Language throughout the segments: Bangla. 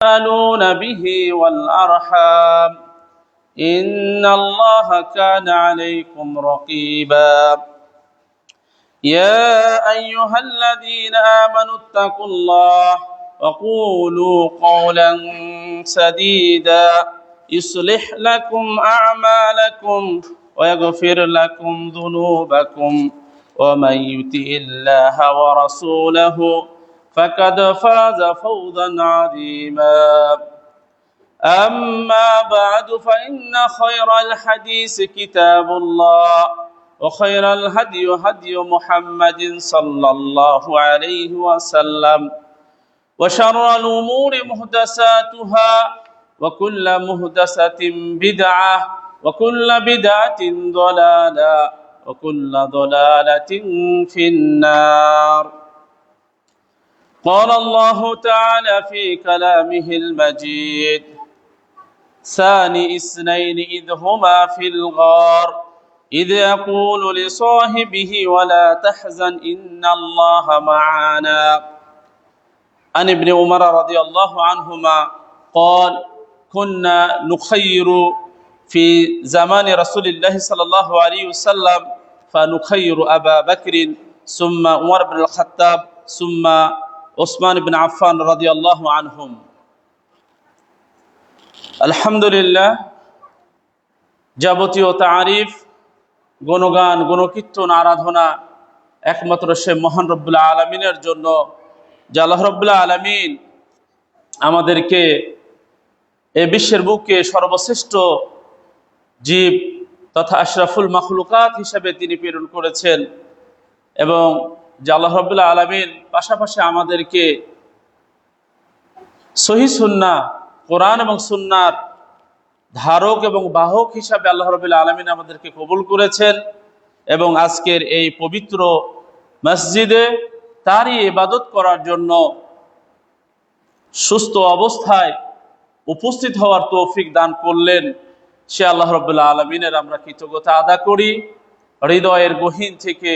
تسألون به والأرحام إن الله كان عليكم رقيبا يا أيها الذين آمنوا اتقوا الله وقولوا قولا سديدا يصلح لكم أعمالكم ويغفر لكم ذنوبكم ومن يطع الله ورسوله فقد فاز فوزا عظيما أما بعد فإن خير الحديث كتاب الله وخير الهدي هدي محمد صلى الله عليه وسلم وشر الأمور محدثاتها وكل محدثة بدعة وكل بدعة ضلالة وكل ضلالة في النار. قال الله تعالى في كلامه المجيد: ثاني اثنين إذ هما في الغار إذ يقول لصاحبه ولا تحزن إن الله معنا. عن ابن عمر رضي الله عنهما قال: كنا نخير في زمان رسول الله صلى الله عليه وسلم فنخير أبا بكر ثم عمر بن الخطاب ثم ওসমান বিন আফফান রাদিয়াল্লাহু আনহুম। আলহামদুলিল্লাহ, যাবতীয় তারিফ, গুণগান, গুণকীর্তন, আরাধনা একমাত্র সে মহান রব্বুল আলামিনের জন্য, যে আল্লাহ রব্বুল আলামিন আমাদেরকে এই বিশ্বের বুকে সর্বশ্রেষ্ঠ জীব তথা আশরাফুল মাখলুকাত হিসেবে তিনি প্রেরণ করেছেন, এবং যে আল্লাহ রাব্বুল আলামিন পাশাপাশি আমাদেরকে সহিহ সুন্নাহ, কোরআন এবং সুন্নাহর ধারক এবং বাহক হিসাবে আল্লাহ রাব্বুল আলামিন আমাদেরকে কবুল করেছেন, এবং আজকের এই পবিত্র মসজিদে তারই ইবাদত করার জন্য সুস্থ অবস্থায় উপস্থিত হওয়ার তৌফিক দান করলেন। সে আল্লাহ রাব্বুল আলামিনের আমরা কৃতজ্ঞতা আদা করি। হৃদয়ের গহীন থেকে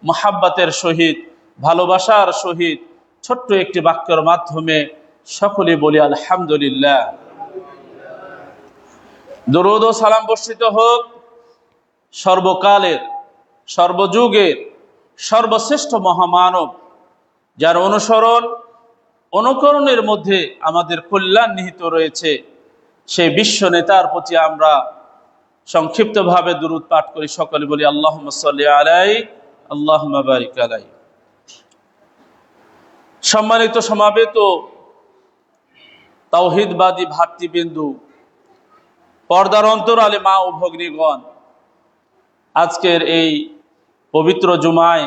মুহাব্বতের সহিত, ভালোবাসার সহিত ছোট্ট একটি বাক্যের মাধ্যমে সকলে বলি আলহামদুলিল্লাহ। দরুদ ও সালাম বর্ষিত হোক সর্বকালের, সর্বযুগের সর্বশ্রেষ্ঠ মহামানব, যার অনুকরণের মধ্যে আমাদের কল্যাণ নিহিত রয়েছে, সেই বিশ্ব নেতার প্রতি আমরা সংক্ষিপ্তভাবে দরুদ পাঠ করি। সকলে বলি আল্লাহুম্মা সাল্লি আলাইহি আল্লাহুম্মা বারিক আলাইহি। সম্মানিত সমাবেত তাওহীদবাদী ভাতৃবৃন্দু, পর্দার অন্তরালে মা ও ভগ্নীগণ, আজকের এই পবিত্র জুমায়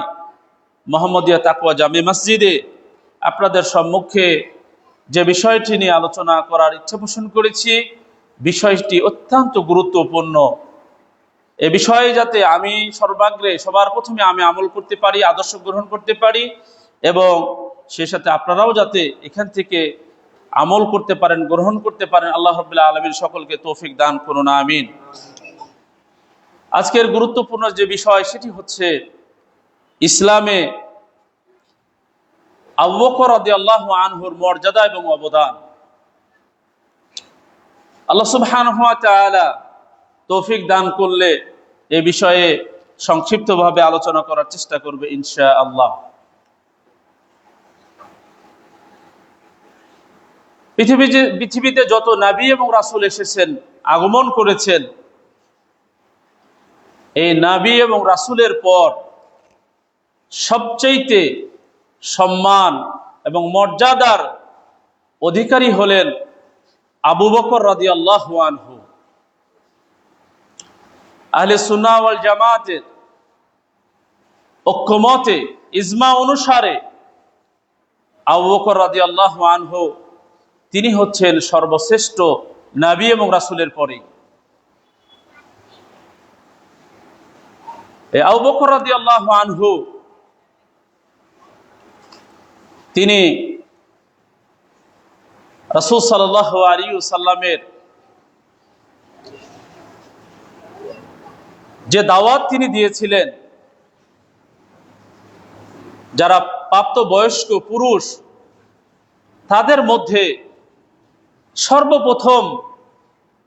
মোহাম্মদিয়া তাকওয়া জামে মসজিদে আপনাদের সম্মুখে যে বিষয়টি নিয়ে আলোচনা করার ইচ্ছা পোষণ করেছি, বিষয়টি অত্যন্ত গুরুত্বপূর্ণ। এ বিষয়ে যাতে আমি সর্বাগ্রে, সবার প্রথমে আমি আমল করতে পারি, আদর্শ গ্রহণ করতে পারি, এবং সে সাথে আপনারাও যাতে এখান থেকে আমল করতে পারেন, গ্রহণ করতে পারেন, আল্লাহ রাব্বুল আলামিন সকলকে তৌফিক দান করুন, আমিন। আজকের গুরুত্বপূর্ণ যে বিষয় সেটি হচ্ছে ইসলামে আবু বকর রাদিয়াল্লাহু আনহুর মর্যাদা এবং অবদান। আল্লাহ সুবহানাহু ওয়া তাআলা তৌফিক দান করলে এ বিষয়ে সংক্ষিপ্তভাবে আলোচনা করার চেষ্টা করবে ইনশাআল্লাহ। পৃথিবীতে যত নবী এবং রাসূল এসেছেন, আগমন করেছেন, এই নবী এবং রাসূলের পর সবচেয়ে সম্মান এবং মর্যাদার অধিকারী হলেন আবু বকর রাদিয়াল্লাহু আনহু। আহলে সুন্নাহ ওয়াল জামাতের ঐক্যমতে, ইজমা অনুসারে আবু বকর রাদিয়াল্লাহু আনহু তিনি হচ্ছেন সর্বশ্রেষ্ঠ নবী এবং রাসূলের পরে। এই আবু বকর রাদিয়াল্লাহু আনহু তিনি রাসূল সাল্লাল্লাহু আলাইহি ওয়াসাল্লামের যে দাওয়াত তিনি দিয়েছিলেন, যারা প্রাপ্তবয়স্ক পুরুষ তাদের মধ্যে সর্বপ্রথম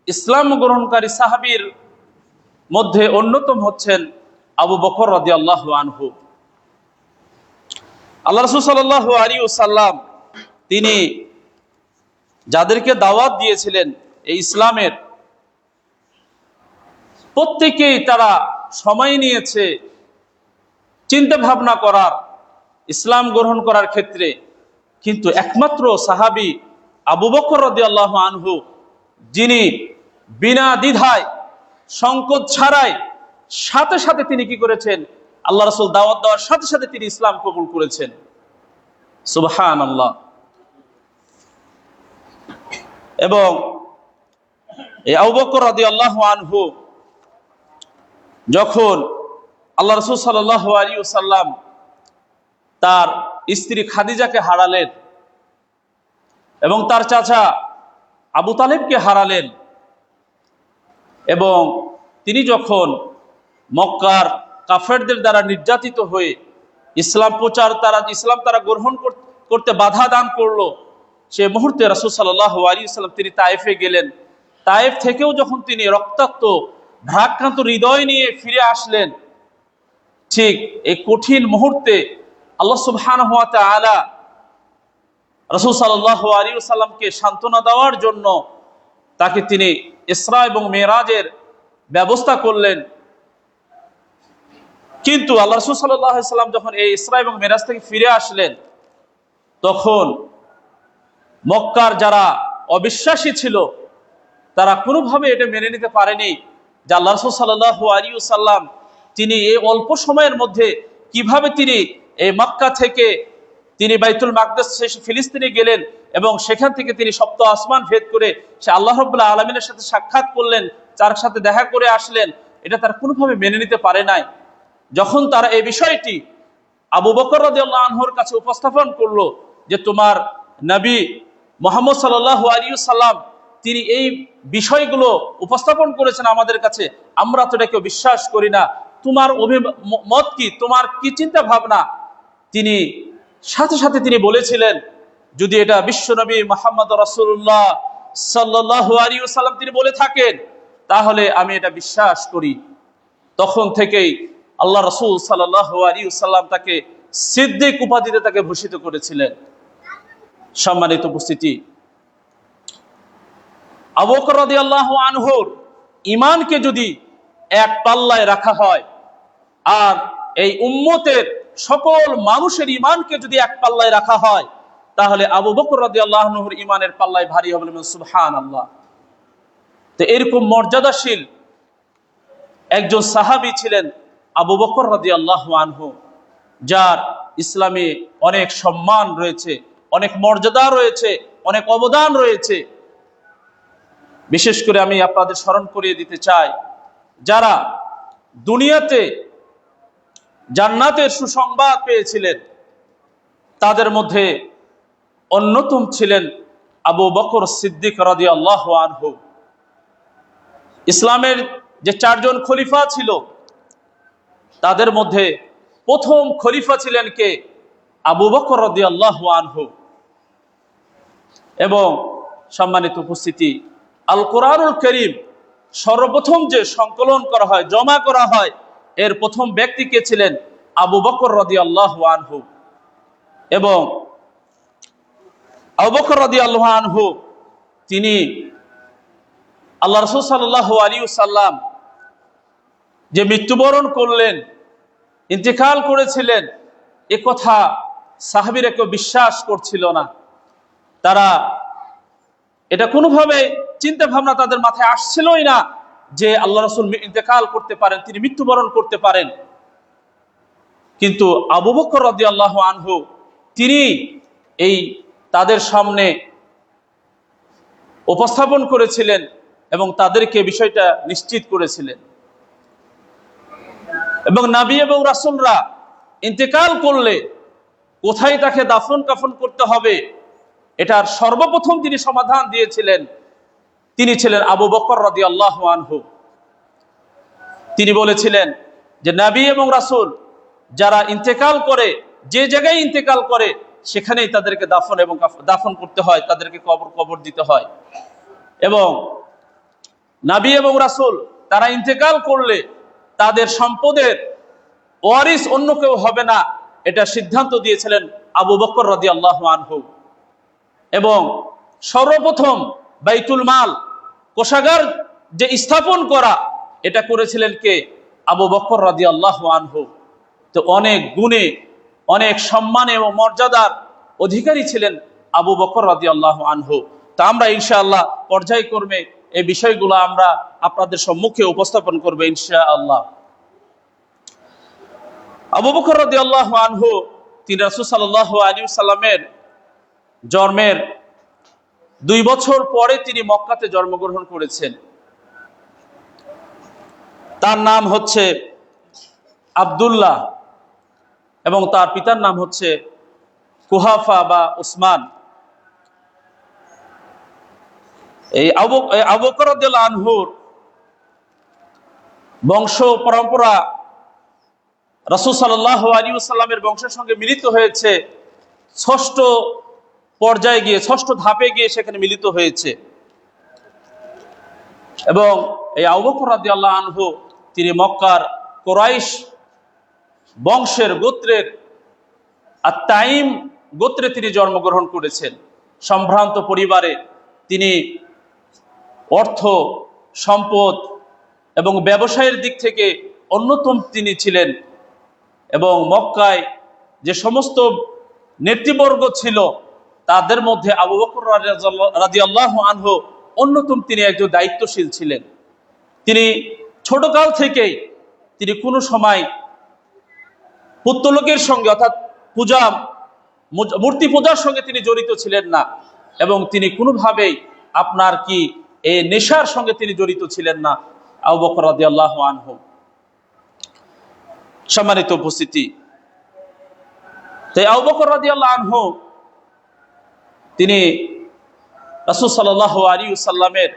ইসলাম গ্রহণকারী সাহাবীর মধ্যে অন্যতম হচ্ছেন আবু বকর রাদিয়াল্লাহু আনহু। আল্লাহ রাসূল সাল্লাল্লাহু আলাইহি ওয়াসাল্লাম তিনি যাদেরকে দাওয়াত দিয়েছিলেন এই ইসলামের, প্রত্যেকেই তারা সময় নিয়েছে চিন্তা ভাবনা করার, ইসলাম গ্রহণ করার ক্ষেত্রে। কিন্তু একমাত্র সাহাবী আবু বকর রাদিয়াল্লাহু আনহু, যিনি বিনা দ্বিধায় সংকোচ ছাড়াই সাথে সাথে তিনি কি করেছেন, আল্লাহ রাসূল দাওয়াত দেওয়ার সাথে সাথে তিনি ইসলাম কবুল করেছেন। সুবহানাল্লাহ। এবং এই আবু বকর রাদিয়াল্লাহু আনহু যখন আল্লাহ রাসূল সাল্লাল্লাহু আলাইহি ওয়াসাল্লাম তার স্ত্রী খাদিজাকে হারালেন এবং তার চাচা আবু তালেবকে হারালেন, এবং তিনি যখন মক্কার কাফেরদের দ্বারা নির্যাতিত হয়ে ইসলাম তারা গ্রহণ করতে বাধা দান করলো, সে মুহূর্তে রাসূল সাল্লাল্লাহু আলাইহি ওয়াসাল্লাম তিনি তায়েফে গেলেন। তায়েফ থেকেও যখন তিনি রক্তাক্ত ভারাক্রান্ত হৃদয় নিয়ে ফিরে আসলেন, ঠিক এই কঠিন মুহূর্তে আল্লাহ সুবহানাহু ওয়া তাআলা রাসূল সাল্লাল্লাহু আলাইহি ওয়াসাল্লামকে সান্ত্বনা দেওয়ার জন্য তাকে তিনি ইসরা এবং মেরাজের ব্যবস্থা করলেন। কিন্তু আল্লাহ রাসূল সাল্লাল্লাহু আলাইহি ওয়াসাল্লাম যখন এই ইসরা এবং মেরাজ থেকে ফিরে আসলেন, তখন মক্কার যারা অবিশ্বাসী ছিল তারা কোনোভাবে এটা মেনে নিতে পারেনি যে আল্লাহ রাসূল সাল্লাল্লাহু আলাইহি ওয়াসাল্লাম তিনি এই অল্প সময়ের মধ্যে কিভাবে তিনি এই মক্কা থেকে তিনি বাইতুল মাকদাস ফিলিস্তিনে গেলেন এবং সেখান থেকে তিনি সপ্ত আসমান ভেদ করে সে আল্লাহ রাব্বুল আলামিনের সাথে সাক্ষাৎ করলেন, তার সাথে দেখা করে আসলেন। এটা তারা কোনোভাবে মেনে নিতে পারে নাই। যখন তারা এই বিষয়টি আবু বকর রাদিয়াল্লাহু আনহুর কাছে উপস্থাপন করলো যে তোমার নবী মুহাম্মদ সাল্লাল্লাহু আলাইহি ওয়াসাল্লাম তিনি এই বিষয়গুলো উপস্থাপন করেছেন আমাদের কাছে, আমরা তো এটাকে বিশ্বাস করি না, তোমার মত কি, তোমার কি চিন্তা ভাবনা? তিনি সাথে সাথে তিনি বলেছিলেন, যদি এটা বিশ্বনবী মুহাম্মদ রাসূলুল্লাহ সাল্লাল্লাহু আলাইহি ওয়াসাল্লাম তিনি বলে থাকেন তাহলে আমি এটা বিশ্বাস করি। তখন থেকেই আল্লাহ রাসূল সাল্লাল্লাহু আলাইহি ওয়াসাল্লাম তাকে সিদ্দিক উপাধিতে তাকে ভূষিত করেছিলেন। সম্মানিত উপস্থিতি, আবু বকর রাদিয়াল্লাহু আনহুর ঈমানকে যদি এক পাল্লায় রাখা হয় আর এই উম্মতের সকল মানুষের ঈমানকে যদি এক পাল্লায় রাখা হয়, তাহলে আবু বকর রাদিয়াল্লাহু আনহুর ঈমানের পাল্লায় ভারী হবে। সুবহানাল্লাহ। তো এরকম মর্যাদাশীল একজন সাহাবী ছিলেন আবু বকর রাদিয়াল্লাহু আনহু, যার ইসলামে অনেক সম্মান রয়েছে, অনেক মর্যাদা রয়েছে, অনেক অবদান রয়েছে। বিশেষ করে আমি আপনাদের স্মরণ করিয়ে দিতে চাই, যারা দুনিয়াতে জান্নাতের সুসংবাদ পেয়েছিলেন তাদের মধ্যে অন্যতম ছিলেন আবু বকর সিদ্দিক রাদিয়াল্লাহু আনহু। ইসলামের যে চারজন খলিফা ছিল তাদের মধ্যে প্রথম খলিফা ছিলেন কে? আবু বকর রাদিয়াল্লাহু আনহু। এবং সম্মানিত উপস্থিতি, আল কোরআনুল কারীম সর্বপ্রথম যে সংকলন করা হয়, জমা করা হয়, এর প্রথম ব্যক্তি কে ছিলেন? আবু বকর রাদিয়াল্লাহু আনহু। এবং আবু বকর রাদিয়াল্লাহু আনহু তিনি আল্লাহ রাসূল সাল্লাল্লাহু আলাইহি ওয়াসাল্লাম যে মৃত্যুবরণ করলেন, ইন্তেকাল করেছিলেন, এ কথা সাহাবীরা কেউ বিশ্বাস করছিল না। তারা এটা কোনোভাবে চিন্তা ভাবনা তাদের মাথায় আসছিলই না যে আল্লাহ রাসূল ইন্তেকাল করতে পারেন, তিনি মৃত্যুবরণ করতে পারেন। কিন্তু আবু বকর রাদিয়াল্লাহু আনহু তিনি এই তাদের সামনে উপস্থাপন করেছিলেন এবং তাদেরকে বিষয়টা নিশ্চিত করেছিলেন। এবং নবী এবং রাসূলরা ইন্তেকাল করলে কোথায় তাকে দাফন কাফন করতে হবে এটার সর্বপ্রথম তিনি সমাধান দিয়েছিলেন, তিনি ছিলেন আবু বকর রাদিয়াল্লাহু আনহু। তিনি বলেছিলেন যে নবী এবং রাসূল যারা ইন্তেকাল করে, যে জায়গায় ইন্তেকাল করে, সেখানেই তাদেরকে দাফন করতে হয়, তাদেরকে কবর দিতে হয়। এবং নবী এবং রাসূল তারা ইন্তেকাল করলে তাদের সম্পদের ওয়ারিস অন্য কেউ হবে না, এটা সিদ্ধান্ত দিয়েছিলেন আবু বকর রাদিয়াল্লাহু আনহু। এবং সর্বপ্রথম বাইতুল মাল, কোষাগার যে স্থাপন করা, এটা করেছিলেন কে? আবু বকর রাদিয়াল্লাহু আনহু। তো অনেক গুণে, অনেক সম্মানে এবং মর্যাদার অধিকারী ছিলেন আবু বকর রাদিয়াল্লাহু আনহু। তা আমরা ইনশাআল্লাহ পর্যায়ক্রমে এই বিষয়গুলো আমরা আপনাদের সম্মুখে উপস্থাপন করব ইনশাআল্লাহ। আবু বকর রাদিয়াল্লাহু আনহু তিনি রাসূল সাল্লাল্লাহু আলাইহি ওয়াসাল্লামের জন্মের 2 বছর পরে তিনি মক্কাতে জন্মগ্রহণ করেছেন। তার নাম হচ্ছে আব্দুল্লাহ এবং তার পিতার নাম হচ্ছে কুহাফা বা উসমান। এই আবু বকর রাদিয়াল্লাহু আনহুর বংশ পরম্পরা রাসূল সাল্লাল্লাহু আলাইহি ওয়াসাল্লামের বংশের সঙ্গে মিলিত হয়েছে, ষষ্ঠ পর্যায়ে গিয়ে, ষষ্ঠ ধাপে গিয়ে সেখানে মিলিত হয়েছে। এবং এই আবু বকর রাদিয়াল্লাহু আনহু তিনি মক্কার কুরাইশ বংশের গোত্রের আত-তাইম গোত্রে তিনি জন্মগ্রহণ করেছেন। সম্ভ্রান্ত পরিবারে তিনি অর্থ, সম্পদ এবং ব্যবসায়ের দিক থেকে অন্যতম তিনি ছিলেন। এবং মক্কায় যে সমস্ত নেতৃবর্গ ছিল তাদের মধ্যে আবু বকর রাদিয়াল্লাহু আনহু অন্যতম, তিনি একজন দায়িত্বশীল ছিলেন। তিনি ছোটকাল থেকেই তিনি কোনো সময় পুত্তলোকের সঙ্গে অর্থাৎ মূর্তি পূজার সঙ্গে তিনি জড়িত ছিলেন না, এবং তিনি কোনোভাবেই আপনার কি এই নেশার সঙ্গে তিনি জড়িত ছিলেন না আবু বকর রাদিয়াল্লাহু আনহু। সম্মানিত উপস্থিতি, তাই আবু বকর রাদিয়াল্লাহু আনহু তিনি রাসূল সাল্লাল্লাহু আলাইহি ওয়াসাল্লামের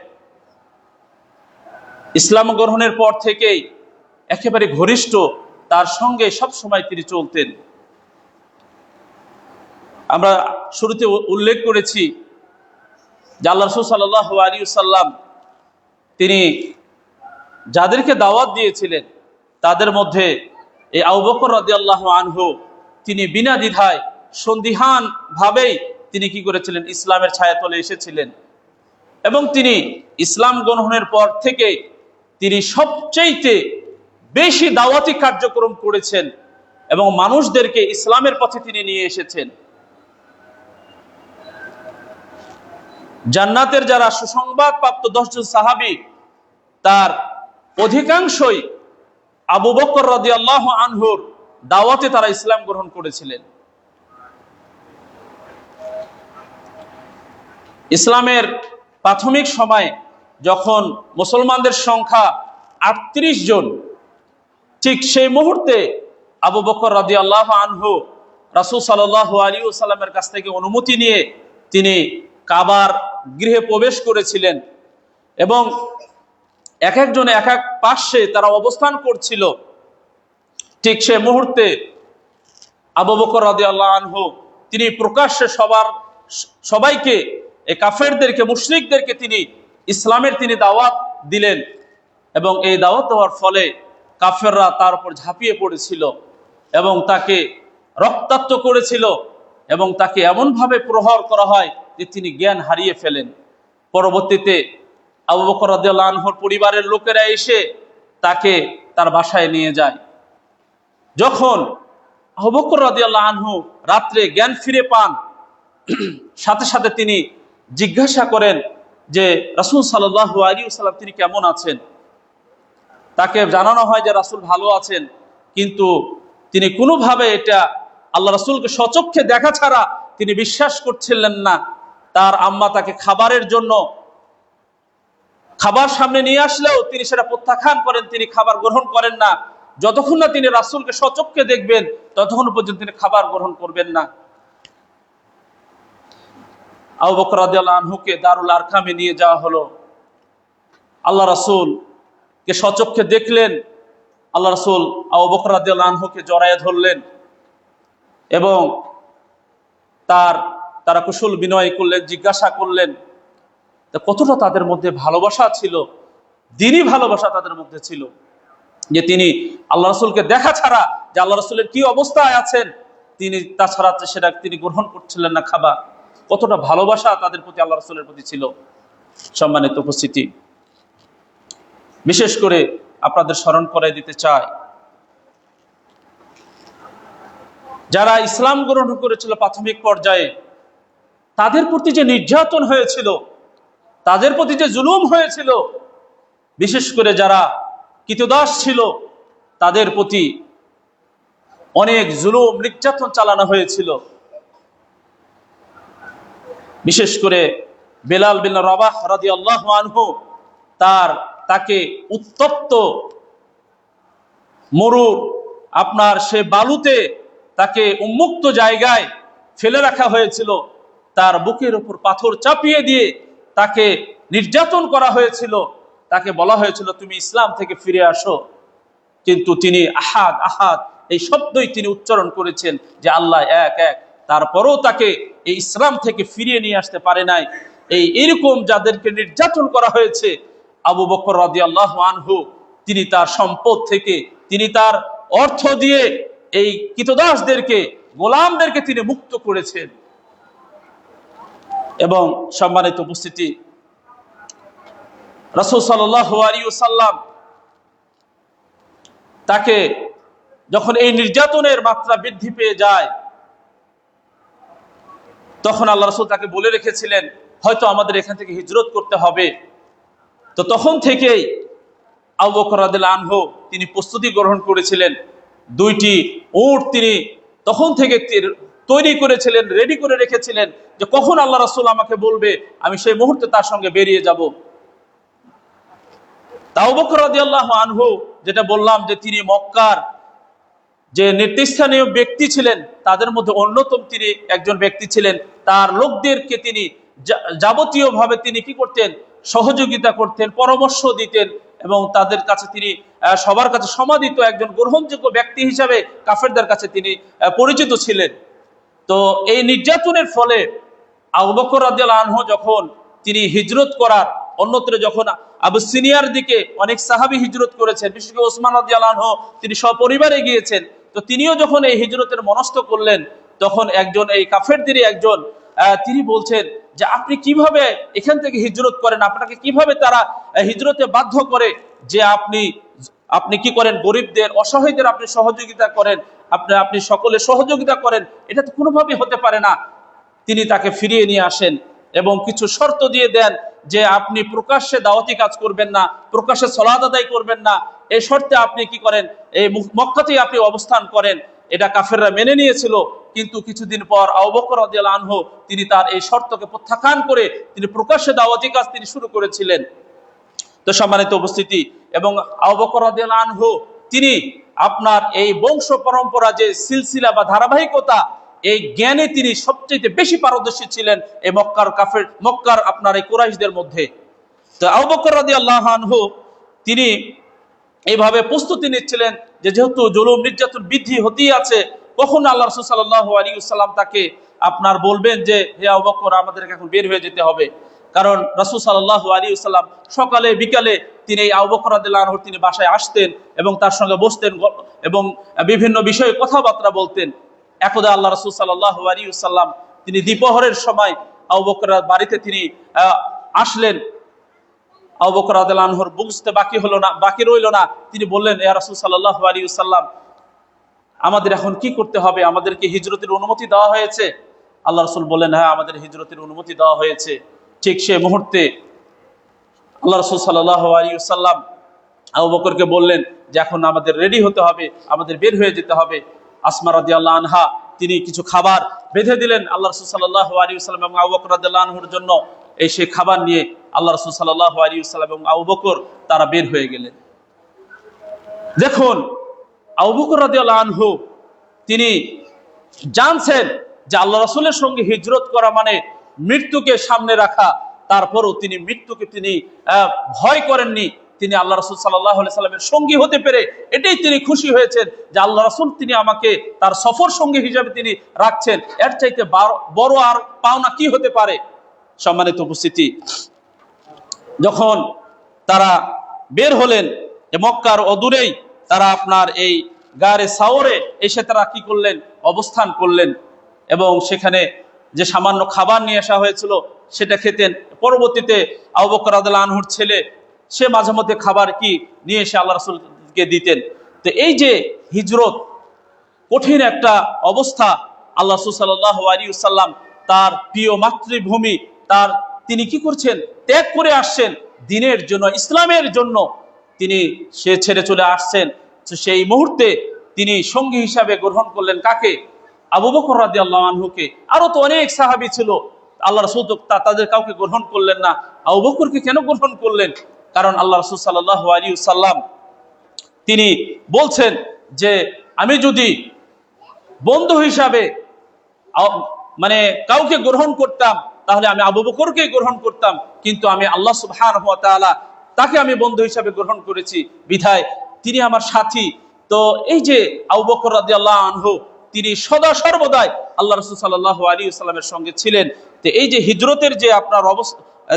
ইসলাম গ্রহণের পর থেকেই একেবারে ঘনিষ্ঠ, তার সঙ্গে সব সময় তিনি চলতেন। আমরা শুরুতে উল্লেখ করেছি যে আল্লাহ রাসূল সাল্লাল্লাহু আলাইহি ওয়াসাল্লাম তিনি যাদেরকে দাওয়াত দিয়েছিলেন তাদের মধ্যে এই আবু বকর রাদিয়াল্লাহু আনহু তিনি বিনা দ্বিধায়, সন্দিহান ভাবেই তিনি কি করেছিলেন? ইসলামের ছায়াতলে এসেছিলেন। এবং তিনি ইসলাম গ্রহণের পর থেকে তিনি সবচেয়ে বেশি দাওয়াতি কার্যক্রম করেছেন এবং মানুষদেরকে ইসলামের পথে তিনি নিয়ে এসেছেন। জান্নাতের যারা সুসংবাদ প্রাপ্ত 10 জন সাহাবী, তার অধিকাংশই আবু বকর রাদিয়াল্লাহু আনহুর দাওয়াতে তারা ইসলাম গ্রহণ করেছিলেন। ইসলামের প্রাথমিক সময়ে যখন মুসলমানদের সংখ্যা 38 জন, ঠিক সেই মুহূর্তে আবু বকর রাদিয়াল্লাহু আনহু রাসূল সাল্লাল্লাহু আলাইহি ওয়াসাল্লামের কাছ থেকে অনুমতি নিয়ে তিনি কাবার গৃহে প্রবেশ করেছিলেন। এবং এক একজন এক এক পাশে তারা অবস্থান করছিল। ঠিক সে মুহূর্তে আবু বকর রাদিয়াল্লাহু আনহু তিনি প্রকাশ্যে সবাইকে, এই কাফেরদেরকে, মুশরিকদেরকে তিনি ইসলামের তিনি দাওয়াত দিলেন। এবং এই দাওয়াত দেওয়ার ফলে কাফেররা তার উপর ঝাঁপিয়ে পড়েছিল এবং তাকে রক্তাক্ত করেছিল এবং তাকে এমনভাবে প্রহার করা হয় যে তিনি জ্ঞান হারিয়ে ফেলেন। পরবর্তীতে আবু বকর রাদিয়াল্লাহু আনহুর পরিবারের লোকেরা এসে তাকে তার বাসায় নিয়ে যায়। যখন আবু বকর রাদিয়াল্লাহু আনহু রাত্রে জ্ঞান ফিরে পান, সাথে সাথে তিনি জিজ্ঞাসা করেন যে রাসূল সাল্লাল্লাহু আলাইহি ওয়াসাল্লাম তিনি কেমন আছেন। তাকে জানানো হয় যে রাসূল ভালো আছেন, কিন্তু তিনি কোনোভাবে এটা আল্লাহ রাসূলকে স্বচক্ষে দেখা ছাড়া তিনি বিশ্বাস করছিলেন না। তার আম্মা তাকে খাবারের জন্য খাবার সামনে নিয়ে আসলেও তিনি সেটা প্রত্যাখ্যান করেন, তিনি খাবার গ্রহণ করেন না। যতক্ষণ না তিনি রাসূলকে স্বচক্ষে দেখবেন ততক্ষণ পর্যন্ত তিনি খাবার গ্রহণ করবেন না। আবু বকর রাদিয়াল্লাহু আনহুকে দারুল আরকামে নিয়ে যাওয়া হলো। আল্লাহ রাসূলকে স্বচক্ষে দেখলেন। আল্লাহ রাসূল আবু বকর রাদিয়াল্লাহু আনহুকে জড়ায়ে ধরলেন এবং তারা কুশল বিনয় করলেন, জিজ্ঞাসা করলেন। তা কতটা তাদের মধ্যে ভালোবাসা ছিল, দিনই ভালোবাসা তাদের মধ্যে ছিল, যে তিনি আল্লাহ রসুলকে দেখা ছাড়া যে আল্লাহ রসুলের কি অবস্থায় আছেন তিনি তাছাড়া সেটা তিনি গ্রহণ করছিলেন না খাবার। কতটা ভালোবাসা তাদের প্রতি আল্লাহ রসুলের প্রতি ছিল। সম্মানিত উপস্থিতি, বিশেষ করে আপনাদের স্মরণ করাই দিতে চাই, যারা ইসলাম গ্রহণ করেছিল প্রাথমিক পর্যায়ে, তাদের প্রতি যে নির্যাতন হয়েছিল, তাদের প্রতি যে জুলুম হয়েছিল, বিশেষ করে যারা কৃতদাস ছিল তাদের প্রতি অনেক জুলুম নির্যাতন চালানো হয়েছিল। বিশেষ করে বেলাল বিন রবাহ রাদিয়াল্লাহু আনহু, তাকে উত্তপ্ত মরুর সে বালুতে তাকে উন্মুক্ত জায়গায় ফেলে রাখা হয়েছিল, তার বুকের উপর পাথর চাপিয়ে দিয়ে তাকে নির্যাতন করা হয়েছিল। তাকে বলা হয়েছিল তুমি ইসলাম থেকে ফিরে আসো, কিন্তু তিনি আহাদ আহাদ এই শব্দই তিনি উচ্চারণ করেছেন যে আল্লাহ এক এক, তারপরেও তাকে এই ইসলাম থেকে ফিরিয়ে নিয়ে আসতে পারে নাই। এইরকম যাদেরকে নির্যাতন করা হয়েছে, আবু বকর রাদিয়াল্লাহু আনহু তিনি তার সম্পদ থেকে, তিনি তার অর্থ দিয়ে এই কৃতদাসদেরকে, গোলামদেরকে তিনি মুক্ত করেছেন। এবং সম্মানিত উপস্থিতি, রাসূল সাল্লাল্লাহু আলাইহি ওয়াসাল্লাম তাকে যখন এই নির্যাতনের মাত্রা বৃদ্ধি পেয়ে যায়, তখন আল্লাহ রাসূল তাকে বলে রেখেছিলেন হয়তো আমাদের এখান থেকে হিজরত করতে হবে। তো তখন থেকেই আবু বকর রাদিয়াল্লাহু আনহু তিনি প্রস্তুতি গ্রহণ করেছিলেন। 2টি উট তিনি তখন থেকে তৈরি করেছিলেন, রেডি করে রেখেছিলেন যে কখন আল্লাহ রাসূল আমাকে বলবে আমি সেই মুহূর্তে তার সঙ্গে বেরিয়ে যাব। আবু বকর রাদিয়াল্লাহু আনহু, যেটা বললাম যে তিনি মক্কার যে নেতৃস্থানীয় ব্যক্তি ছিলেন তাদের মধ্যে অন্যতম তিনি একজন ব্যক্তি ছিলেন। তার লোকদেরকে তিনি যাবতীয়ভাবে তিনি কি করতেন, সহযোগিতা করতেন, পরামর্শ দিতেন, এবং তাদের কাছে তিনি সবার কাছে সমাদিত একজন গ্রহণযোগ্য ব্যক্তি হিসাবে কাফেরদের কাছে তিনি পরিচিত ছিলেন। তো এই নির্যাতনের ফলে আবু বকর রাদিয়াল্লাহু আনহু যখন তিনি হিজরত করার, অন্যত্র যখন আবিসিনিয়ার দিকে অনেক সাহাবী হিজরত করেছেন, বিশেষ করে ওসমান রাদিয়াল্লাহু আনহু তিনি সপরিবারে গিয়েছেন, তো তিনিও যখন এই হিজরতের মনস্থ করলেন, তখন একজন এই কাফেরদেরই একজন তিনি বলছেন যে আপনি কিভাবে এখান থেকে হিজরত করেন, আপনাকে কিভাবে তারা হিজরতে বাধ্য করে যে আপনি কি করেন, গরিবদের অসহায়দের আপনি সহযোগিতা করেন, আপনি সকলে সহযোগিতা করেন, এটা তো কোনোভাবেই হতে পারে না। তিনি তাকে ফিরিয়ে নিয়ে আসেন এবং কিছু শর্ত দিয়ে দেন যে আপনি প্রকাশ্যে দাওয়াতি কাজ করবেন না, প্রকাশ্যে সালাত আদায় করবেন না, এই শর্তে আপনি কি করেন, এই মক্কাতেই আপনি অবস্থান করেন। এটা কাফেররা মেনে নিয়েছিল, কিন্তু কিছুদিন পর আবু বকর রাদিয়াল্লাহু আনহু তিনি তার এই শর্তকে প্রত্যাখ্যান করে তিনি প্রকাশ্যে দাওয়াতি কাজ তিনি শুরু করেছিলেন। তো সম্মানিত উপস্থিতি, এবং আবু বকর রাদিয়াল্লাহু আনহু তিনি এই বংশ পরম্পরা যে সিলসিলা বা ধারাবাহিকতা, এই জ্ঞানে তিনি সবচেয়ে বেশি পারদর্শী ছিলেন এই মক্কার এই কুরাইশদের মধ্যে। তো আবু বকর রাদিয়াল্লাহু আনহু তিনি এইভাবে প্রস্তুতি নিচ্ছিলেন যে যেহেতু জুলুম নির্যাতন বৃদ্ধি হতেই আছে, কখন আল্লাহ রাসূল সাল্লাল্লাহু আলাইহি ওয়াসাল্লাম তাকে বলবেন যে হে আবু বকর আমাদেরকে এখন বের হয়ে যেতে হবে। কারণ রাসূল সাল্লাল্লাহু আলাইহি ওয়াসাল্লাম সকালে বিকালে তিনি এই আবু বকর রাদিয়াল্লাহু আনহু তিনি বাসায় আসতেন এবং তার সঙ্গে বসতেন এবং বিভিন্ন বিষয়ে কথাবার্তা বলতেন। একদা আল্লাহ রাসূল সাল্লাল্লাহু আলাইহি ওয়াসাল্লাম তিনি দ্বিপ্রহরের সময় আবু বকরের বাড়িতে তিনি আসলেন। আবু বকর রাদিয়াল্লাহু আনহুর বুঝতে বাকি রইল না। তিনি বললেন, ইয়া রাসূল সাল্লাল্লাহু আলাইহি ওয়াসাল্লাম, আমাদের এখন কি করতে হবে? আমাদেরকে হিজরতের অনুমতি দেওয়া হয়েছে? আল্লাহ রাসূল বললেন, হ্যাঁ আমাদের হিজরতের অনুমতি দেওয়া হয়েছে। ঠিক সেই মুহূর্তে আল্লাহ রাসূল সাল্লাল্লাহু আলাইহি ওয়াসাল্লাম আবু বকরকে বললেন যে এখন আমাদের রেডি হতে হবে, আমাদের বের হয়ে যেতে হবে। আসমা রাদিয়াল্লাহু আনহা তিনি কিছু খাবার বেঁধে দিলেন আল্লাহ রাসূল সাল্লাল্লাহু আলাইহি ওয়াসাল্লাম এবং আবু বকর রাদিয়াল্লাহু আনহুর জন্য। সেই খাবার নিয়ে আল্লাহ রাসূল সাল্লাল্লাহু আলাইহি ওয়াসাল্লাম এবং আবু বকর তারা বের হয়ে গেলেন। দেখুন, আবু বকর রাদিয়াল্লাহু আনহু তিনি জানছেন যে আল্লাহ রাসূলের সঙ্গে হিজরত করা মানে মৃত্যুকে সামনে রাখা। তারপরও তিনি মৃত্যুকে তিনি ভয় করেননি, তিনি আল্লাহ রাসূল সাল্লাল্লাহু আলাইহি সাল্লামের সঙ্গী হতে পেরে এটাই তিনি খুশি হয়েছেন যে আল্লাহ রাসূল তিনি আমাকে তার সফর সঙ্গী হিসেবে তিনি রাখছেন। এর চাইতে বড় আর পাওনা কি হতে পারে? সম্মানিত উপস্থিতি, যখন তারা বের হলেন মক্কার অদূরেই তারা আপনার এই গারে সাওরে এসে তারা কি করলেন? অবস্থান করলেন এবং সেখানে যে সামান্য খাবার নিয়ে আসা হয়েছিল সেটা খেতেন। পরবর্তীতে আবু বকর রাদিয়াল্লাহু আনহুর ছেলে সে মাঝে মধ্যে খাবার কি নিয়ে এসে আল্লাহ রাসূলকে দিতেন। তো এই যে হিজরত, কঠিন একটা অবস্থা, আল্লাহ রাসূল সাল্লাল্লাহু আলাইহি ওয়াসাল্লাম তার প্রিয় মাতৃভূমি তিনি কি করছেন? ত্যাগ করে আসছেন দ্বীনের জন্য, ইসলামের জন্য তিনি সে ছেড়ে চলে আসছেন। সেই মুহূর্তে তিনি সঙ্গী হিসাবে গ্রহণ করলেন কাকে? আবু বকর রাদিয়াল্লাহু আনহুকে। আরো তো অনেক সাহাবী ছিল, আল্লাহ রাসূল তাদের কাউকে গ্রহণ করলেন না। আবু বকরকে কেন গ্রহণ করলেন? কারণ আল্লাহ রাসূল সাল্লাল্লাহু আলাইহি ওয়াসাল্লাম তিনি বলছেন যে আমি যদি বন্ধু হিসাবে মানে কাউকে গ্রহণ করতাম তাহলে আমি আবু বকরকে গ্রহণ করতাম, কিন্তু আমি আল্লাহ সুবহানাহু ওয়া তাআলা তাকে আমি বন্ধু হিসাবে গ্রহণ করেছি বিধায় তিনি আমার সাথী। তো এই যে আবু বকর রাদিয়াল্লাহু আনহু তিনি সদা সর্বদাই আল্লাহ রাসূল সাল্লাল্লাহু আলাইহি ওয়াসাল্লামের সঙ্গে ছিলেন। তো এই যে হিজরতের যে আপনার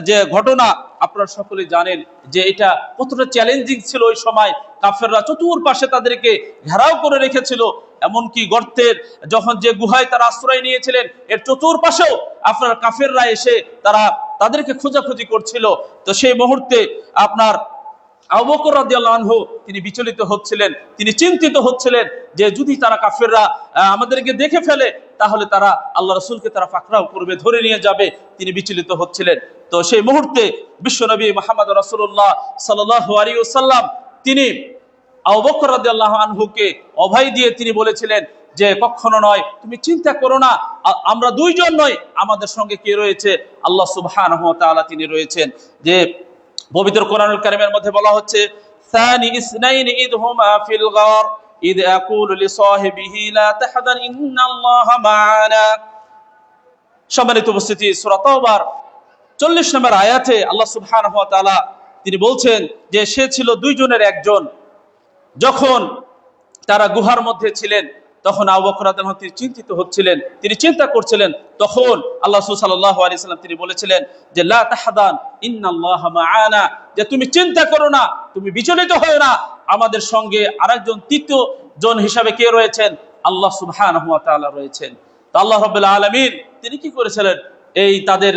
যে ঘটনা আপনারা সকলে জানেন যে এটা কতটা চ্যালেঞ্জিং ছিল। ওই সময় কাফেররা চতুর্পাশে তাদেরকে ঘেরাও করে রেখেছিল, এমনকি গর্তের যখন যে গুহায় তারা আশ্রয় নিয়েছিলেন এর চতুর্পাশেও আপনার কাফেররা এসে তাদেরকে খোঁজাখুঁজি করছিল। তো সেই মুহূর্তে আপনার আবু বকর রাদিয়াল্লাহু আনহু তিনি বিচলিত হচ্ছিলেন, তিনি চিন্তিত হচ্ছিলেন যে যদি তারা কাফেররা আমাদেরকে দেখে ফেলে তাহলে তারা আল্লাহ রাসূলকে তারা পাকড়াও করবে, ধরে নিয়ে যাবে। তিনি বিচলিত হচ্ছিলেন। তো সেই মুহূর্তে বিশ্বনবী মুহাম্মদ রাসূলুল্লাহ সাল্লাল্লাহু আলাইহি ওয়াসাল্লাম তিনি আবু বকর রাদিয়াল্লাহু আনহুকে অভয় দিয়ে তিনি বলেছিলেন যে কখনো নয়, তুমি চিন্তা করো না, আমরা দুইজন নয়, আমাদের সঙ্গে কে রয়েছে? আল্লাহ সুবহানাহু ওয়া তাআলা তিনি রয়েছেন। যে পবিত্র কোরআনুল কারীমের মধ্যে বলা হচ্ছে সানি ইসনাইনি ইদ হুমা ফিল গার ইদ ইয়াকুলু লিসাহিবিহি লা তাহজান ইন্নাল্লাহা মা'ানা। সম্মানিত উপস্থিতি, সূরা তাওবার 40 নম্বর আয়াতে আল্লাহ সুবহানাহু ওয়া তাআলা তিনি বলছেন যে সে ছিল দুইজনের একজন। যখন তারা গুহার মধ্যে ছিলেন তখন আবু বকর রাদিয়াল্লাহু আনহু তিনি চিন্তিত হচ্ছিলেন, তিনি চিন্তা করছিলেন। তখন আল্লাহ রাসূল সাল্লাল্লাহু আলাইহি সাল্লাম তিনি বলেছিলেন যে লা তাহজান ইন্নাল্লাহা মা'ানা, যে তুমি চিন্তা করো না, তুমি বিচলিত হও না, আমাদের সঙ্গে আরেকজন তৃতীয় জন হিসাবে কে রয়েছেন? আল্লাহ সুবহানাহু ওয়া তাআলা রয়েছেন। তো আল্লাহ রাব্বুল আলামিন তিনি কি করেছিলেন? তাদের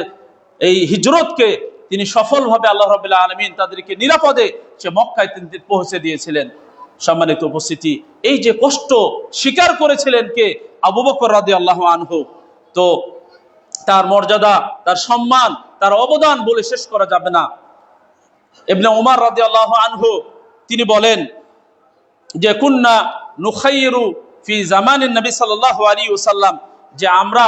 এই হিজরতকে তিনি সফলভাবে আল্লাহ রাব্বুল আলামিন তাদেরকে নিরাপদে সে মক্কায় তিনি পৌঁছে দিয়েছিলেন। সম্মানিত উপস্থিতি, এই যে কষ্ট স্বীকার করেছিলেন কে? আবু বকর রাদিয়াল্লাহু আনহু। তো তার মর্যাদা, তার সম্মান, তার অবদান বলে শেষ করা যাবে না। ইবনে উমর রাদিয়াল্লাহু আনহু তিনি বলেন যে কুন্না নুখাইরু ফি জামানিন নবী সাল্লাল্লাহু আলাইহি ওয়াসাল্লাম, যে আমরা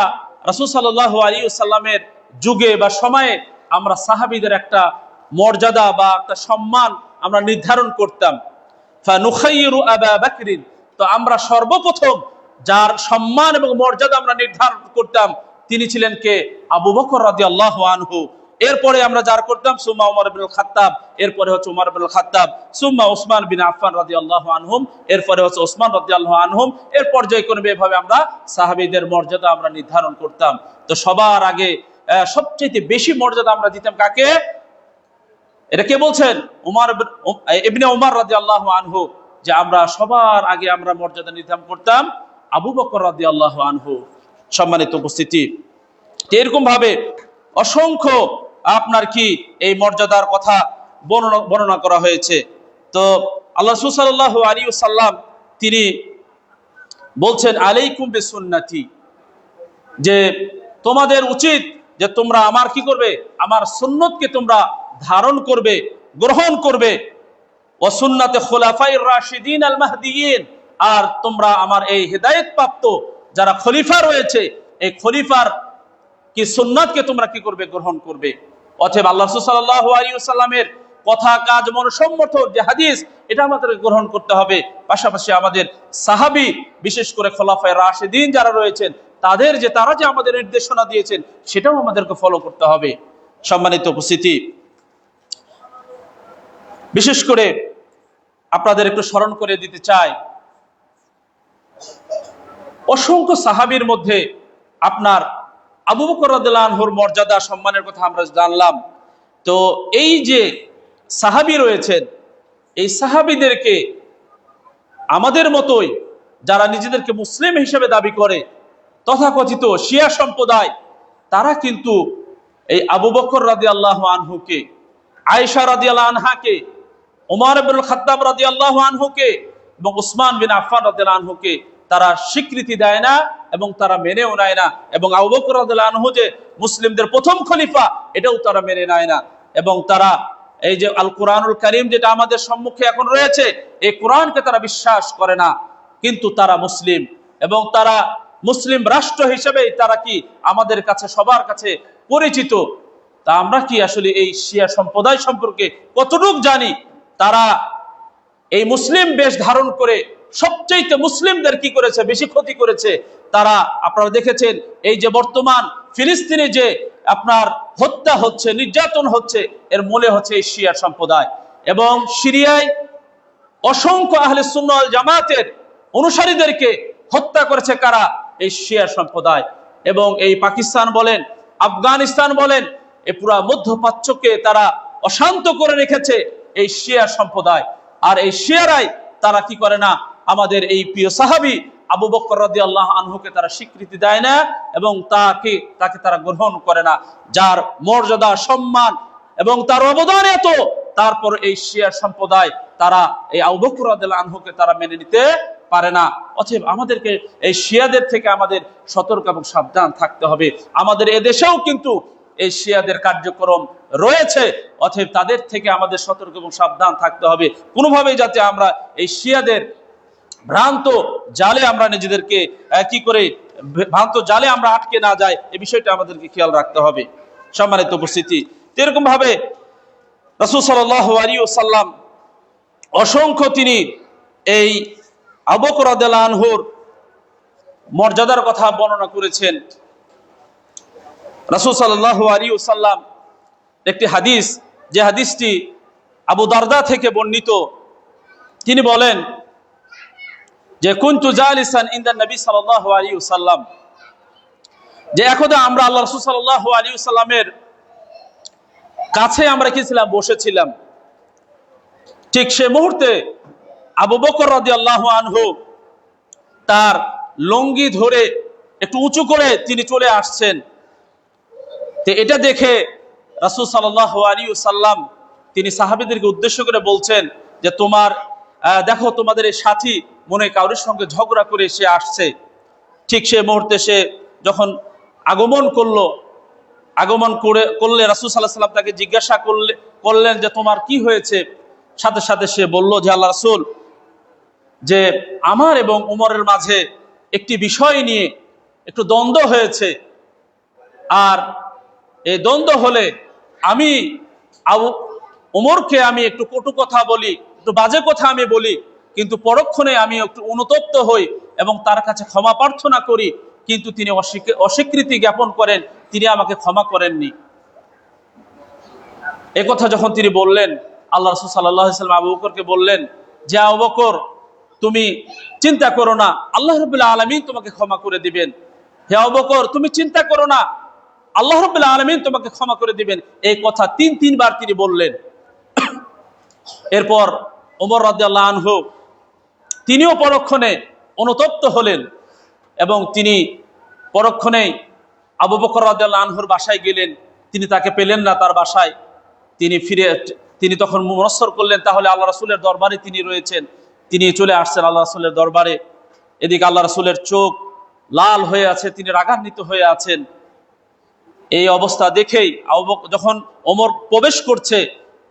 রাসূল সাল্লাল্লাহু আলাইহি ওয়াসাল্লামের যুগে বা সময়ে আমরা সাহাবীদের একটা মর্যাদা বা একটা সম্মান আমরা নির্ধারণ করতাম। ফানুখাইরু আবা বকর, তো আমরা সর্বপ্রথম যার সম্মান এবং মর্যাদা আমরা নির্ধারণ করতাম তিনি ছিলেন কে? আবু বকর রাদিয়াল্লাহু আনহু। এরপরে আমরা যার করতাম সুম্মা উমর ইবনুল খাত্তাব, এরপরে হচ্ছে উমর ইবনুল খাত্তাব, সুম্মা উসমান বিন আফফান রাদিয়াল্লাহু আনহুম, এরপরে হচ্ছে ওসমান রাদিয়াল্লাহু আনহুম। এর পর্যায়ক্রমে এভাবে আমরা সাহাবীদের মর্যাদা আমরা নির্ধারণ করতাম। তো সবার আগে সবচেয়ে বেশি মর্যাদা আমরা দিতাম কাকে? এটা কে বলছেন? ইবনে উমর রাদিয়াল্লাহু আনহু, যে আমরা সবার আগে আমরা মর্যাদা নির্ধারণ করতাম আবু বকর রাদিয়াল্লাহু আনহু। সম্মানিত উপস্থিতি, এরকম ভাবে অসংখ্য আপনার কি এই মর্যাদার কথা বর্ণনা করা হয়েছে। তো আল্লাহ রাসূল সাল্লাল্লাহু আলাইহি ওয়াসাল্লাম তিনি বলছেন আলাইকুম বিসুন্নতি, যে তোমাদের উচিত যে তোমরা আমার কি করবে? আমার সুন্নতকে তোমরা ধারণ করবে, গ্রহণ করবে। ওয়া সুন্নাতে খুলাফায়ে রাশিদিন আল মাহদিয়িন, আর তোমরা আমার এই হেদায়েত প্রাপ্ত যারা খলিফা রয়েছে এই খলিফার কি সুন্নাতকে তোমরা কি করবে? গ্রহণ করবে। অতএব আল্লাহ রাসূল সাল্লাল্লাহু আলাইহি ওয়াসাল্লামের কথা, কাজ, মনসম্মত যে হাদিস এটা আমাদের গ্রহণ করতে হবে। পাশাপাশি আমাদের সাহাবী, বিশেষ করে খোলাফায়ে রাশিদিন যারা রয়েছেন তারা যে আমাদের নির্দেশনা দিয়েছেন সেটাও আমাদেরকে ফলো করতে হবে। সম্মানিত উপস্থিতি, বিশেষ করে আপনাদের একটু স্মরণ করে দিতে চাই, অসংখ্য সাহাবীর মধ্যে আপনার আবু বকর রাদিয়াল্লাহু আনহুর মর্যাদা সম্মানের কথা আমরা জানলাম। তো এই যে সাহাবী রয়েছেন, এই সাহাবীদেরকে আমাদের মতোই যারা নিজেদেরকে মুসলিম হিসেবে দাবি করে তথাকথিত শিয়া সম্প্রদায়, তারা কিন্তু এই আবু বকর রাদিয়াল্লাহু আনহুকে, আয়েশা রাদিয়াল্লাহু আনহাকে, ওমর ইবনুল খাত্তাব রাদিয়াল্লাহু আনহুকে এবং উসমান বিন আফফান রাদিয়াল্লাহু আনহুকে তারা স্বীকৃতি দেয় না এবং তারা মেনেও নেয় না। এবং আবু বকর রাদিয়াল্লাহু আনহু যে মুসলিমদের প্রথম খলিফা, এটাও তারা মেনে নেয় না। এবং তারা এই যে আল কোরআনুল কারীম যেটা আমাদের সম্মুখে এখন রয়েছে, এই কোরআনকে তারা বিশ্বাস করে না। কিন্তু তারা মুসলিম এবং তারা মুসলিম রাষ্ট্র হিসেবেই তারা কি আমাদের কাছে সবার কাছে পরিচিত। তা আমরা কি আসলে এই শিয়া সম্প্রদায় সম্পর্কে কতটুকু জানি? তারা এই মুসলিম বেশ ধারণ করে সবচেয়ে মুসলিমদের কি করেছে? বেশি ক্ষতি করেছে। তারা আপনারা দেখেছেন এই যে বর্তমান ফিলিস্তিনে যে আপনার হত্যা হচ্ছে, নির্যাতন হচ্ছে, এর মূলে হচ্ছে এই শিয়া সম্প্রদায়। এবং সিরিয়ায় অসংখ্য আহলে সুন্নাহ ওয়াল জামাতের অনুসারীদেরকে হত্যা করেছে কারা? এই শিয়া সম্প্রদায়। এবং এই পাকিস্তান বলেন, আফগানিস্তান বলেন, এই পুরা মধ্যপ্রাচ্যকে তারা অশান্ত করে রেখেছে এই শিয়া সম্প্রদায়। আর এই শিয়ারাই তারা কি করে না? আমাদের এই প্রিয় সাহাবী আবু বকর রাদিয়াল্লাহু আনহুকে তারা স্বীকৃতি দেয় না এবং তাকে তারা গ্রহণ করে না, যার মর্যাদা, সম্মান এবং তার অবদান এত, তারপর এই শিয়া সম্প্রদায় তারা এই আবু বকর রাদিয়াল্লাহু আনহুকে তারা মেনে নিতে পারে না। অতএব আমাদেরকে এই শিয়াদের থেকে আমাদের সতর্ক এবং সাবধান থাকতে হবে। আমাদের এদেশেও কিন্তু এই শিয়াদের কার্যক্রম রয়েছে, অতএব তাদের থেকে আমাদের সতর্ক এবং সাবধান থাকতে হবে। কোনোভাবেই যাতে আমরা এই শিয়াদের ভ্রান্ত জালে আমরা নিজেদেরকে কি করে ভ্রান্ত জালে আমরা আটকে না যাই, এই বিষয়টা আমাদেরকে খেয়াল রাখতে হবে। সম্মানিত উপস্থিতি, এরকম ভাবে রাসূল সাল্লাল্লাহু আলাইহি ওয়াসাল্লাম অসংখ্য তিনি এই আবু বকর রাদিয়াল্লাহু আনহুর মর্যাদার কথা বর্ণনা করেছেন। রাসূল সাল্লাল্লাহু আলাইহি ওয়াসাল্লাম একটি হাদিস, যে হাদিসটি আবু দারদা থেকে বর্ণিত, তিনি বলেন যে কুনতু জালিসান ইনদান নবী সাল্লাল্লাহু আলাইহি ওয়াসাল্লাম, যে একদা আমরা আল্লাহ রাসূল সাল্লাল্লাহু আলাইহি ওয়াসাল্লামের কাছে আমরা কি ছিলাম? বসেছিলাম। ঠিক সে মুহূর্তে আবু বকর রাদিয়াল্লাহু আনহু তার লুঙ্গি ধরে একটু উঁচু করে তিনি চলে আসছেন। তো এটা দেখে রাসূল সাল্লাল্লাহু আলাইহি ওয়াসাল্লাম তিনি সাহাবীদেরকে উদ্দেশ্য করে বলছেন যে তোমার দেখো, তোমাদের এই সাথী মনে কারোর সঙ্গে ঝগড়া করে সে আসছে। ঠিক সে মুহূর্তে সে যখন আগমন করলে রাসূল সাল্লাল্লাহু আলাইহি ওয়াসাল্লাম তাকে জিজ্ঞাসা করলেন যে তোমার কি হয়েছে? সাথে সাথে সে বলল যে আল্লাহ রাসূল, যে আমার এবং উমরের মাঝে একটি বিষয় নিয়ে একটু দ্বন্দ্ব হয়েছে। আর এই দ্বন্দ্ব হলে আমি উমরকে আমি একটু কটু কথা বলি, একটু বাজে কথা আমি বলি, কিন্তু পরক্ষণে আমি একটু অনুতপ্ত হই এবং তার কাছে ক্ষমা প্রার্থনা করি, কিন্তু তিনি অস্বীকৃতি জ্ঞাপন করেন, তিনি আমাকে ক্ষমা করেননি। একথা যখন তিনি বললেন, আল্লাহ রাসূল সাল্লাল্লাহু আলাইহি ওয়াসাল্লাম আবু বকরকে বললেন যে আবু বকর, তুমি চিন্তা করো না, আল্লাহ রাব্বুল আলামিন তোমাকে ক্ষমা করে দিবেন। হে আবু বকর, তুমি চিন্তা করো না, আল্লাহ রাব্বুল আলামিন তোমাকে ক্ষমা করে দিবেন। এই কথা তিনবার তিনি বললেন। এরপর ওমর রাদিয়াল্লাহু আনহু তিনিও পরক্ষণে অনুতপ্ত হলেন এবং তিনি পরক্ষণেই আবু বকর রাদিয়াল্লাহু আনহুর বাসায় গেলেন। তিনি তাকে পেলেন না তার বাসায়। তিনি তখন মনস্সর করলেন তাহলে আল্লাহ রাসূলের দরবারে তিনি রয়েছেন। তিনি চলে আসছেন আল্লাহ রাসূলের দরবারে। এদিকে আল্লাহ রাসূলের চোখ লাল হয়ে আছে, তিনি রাগান্বিত হয়ে আছেন। এই অবস্থা দেখেই যখন ওমর প্রবেশ করছে,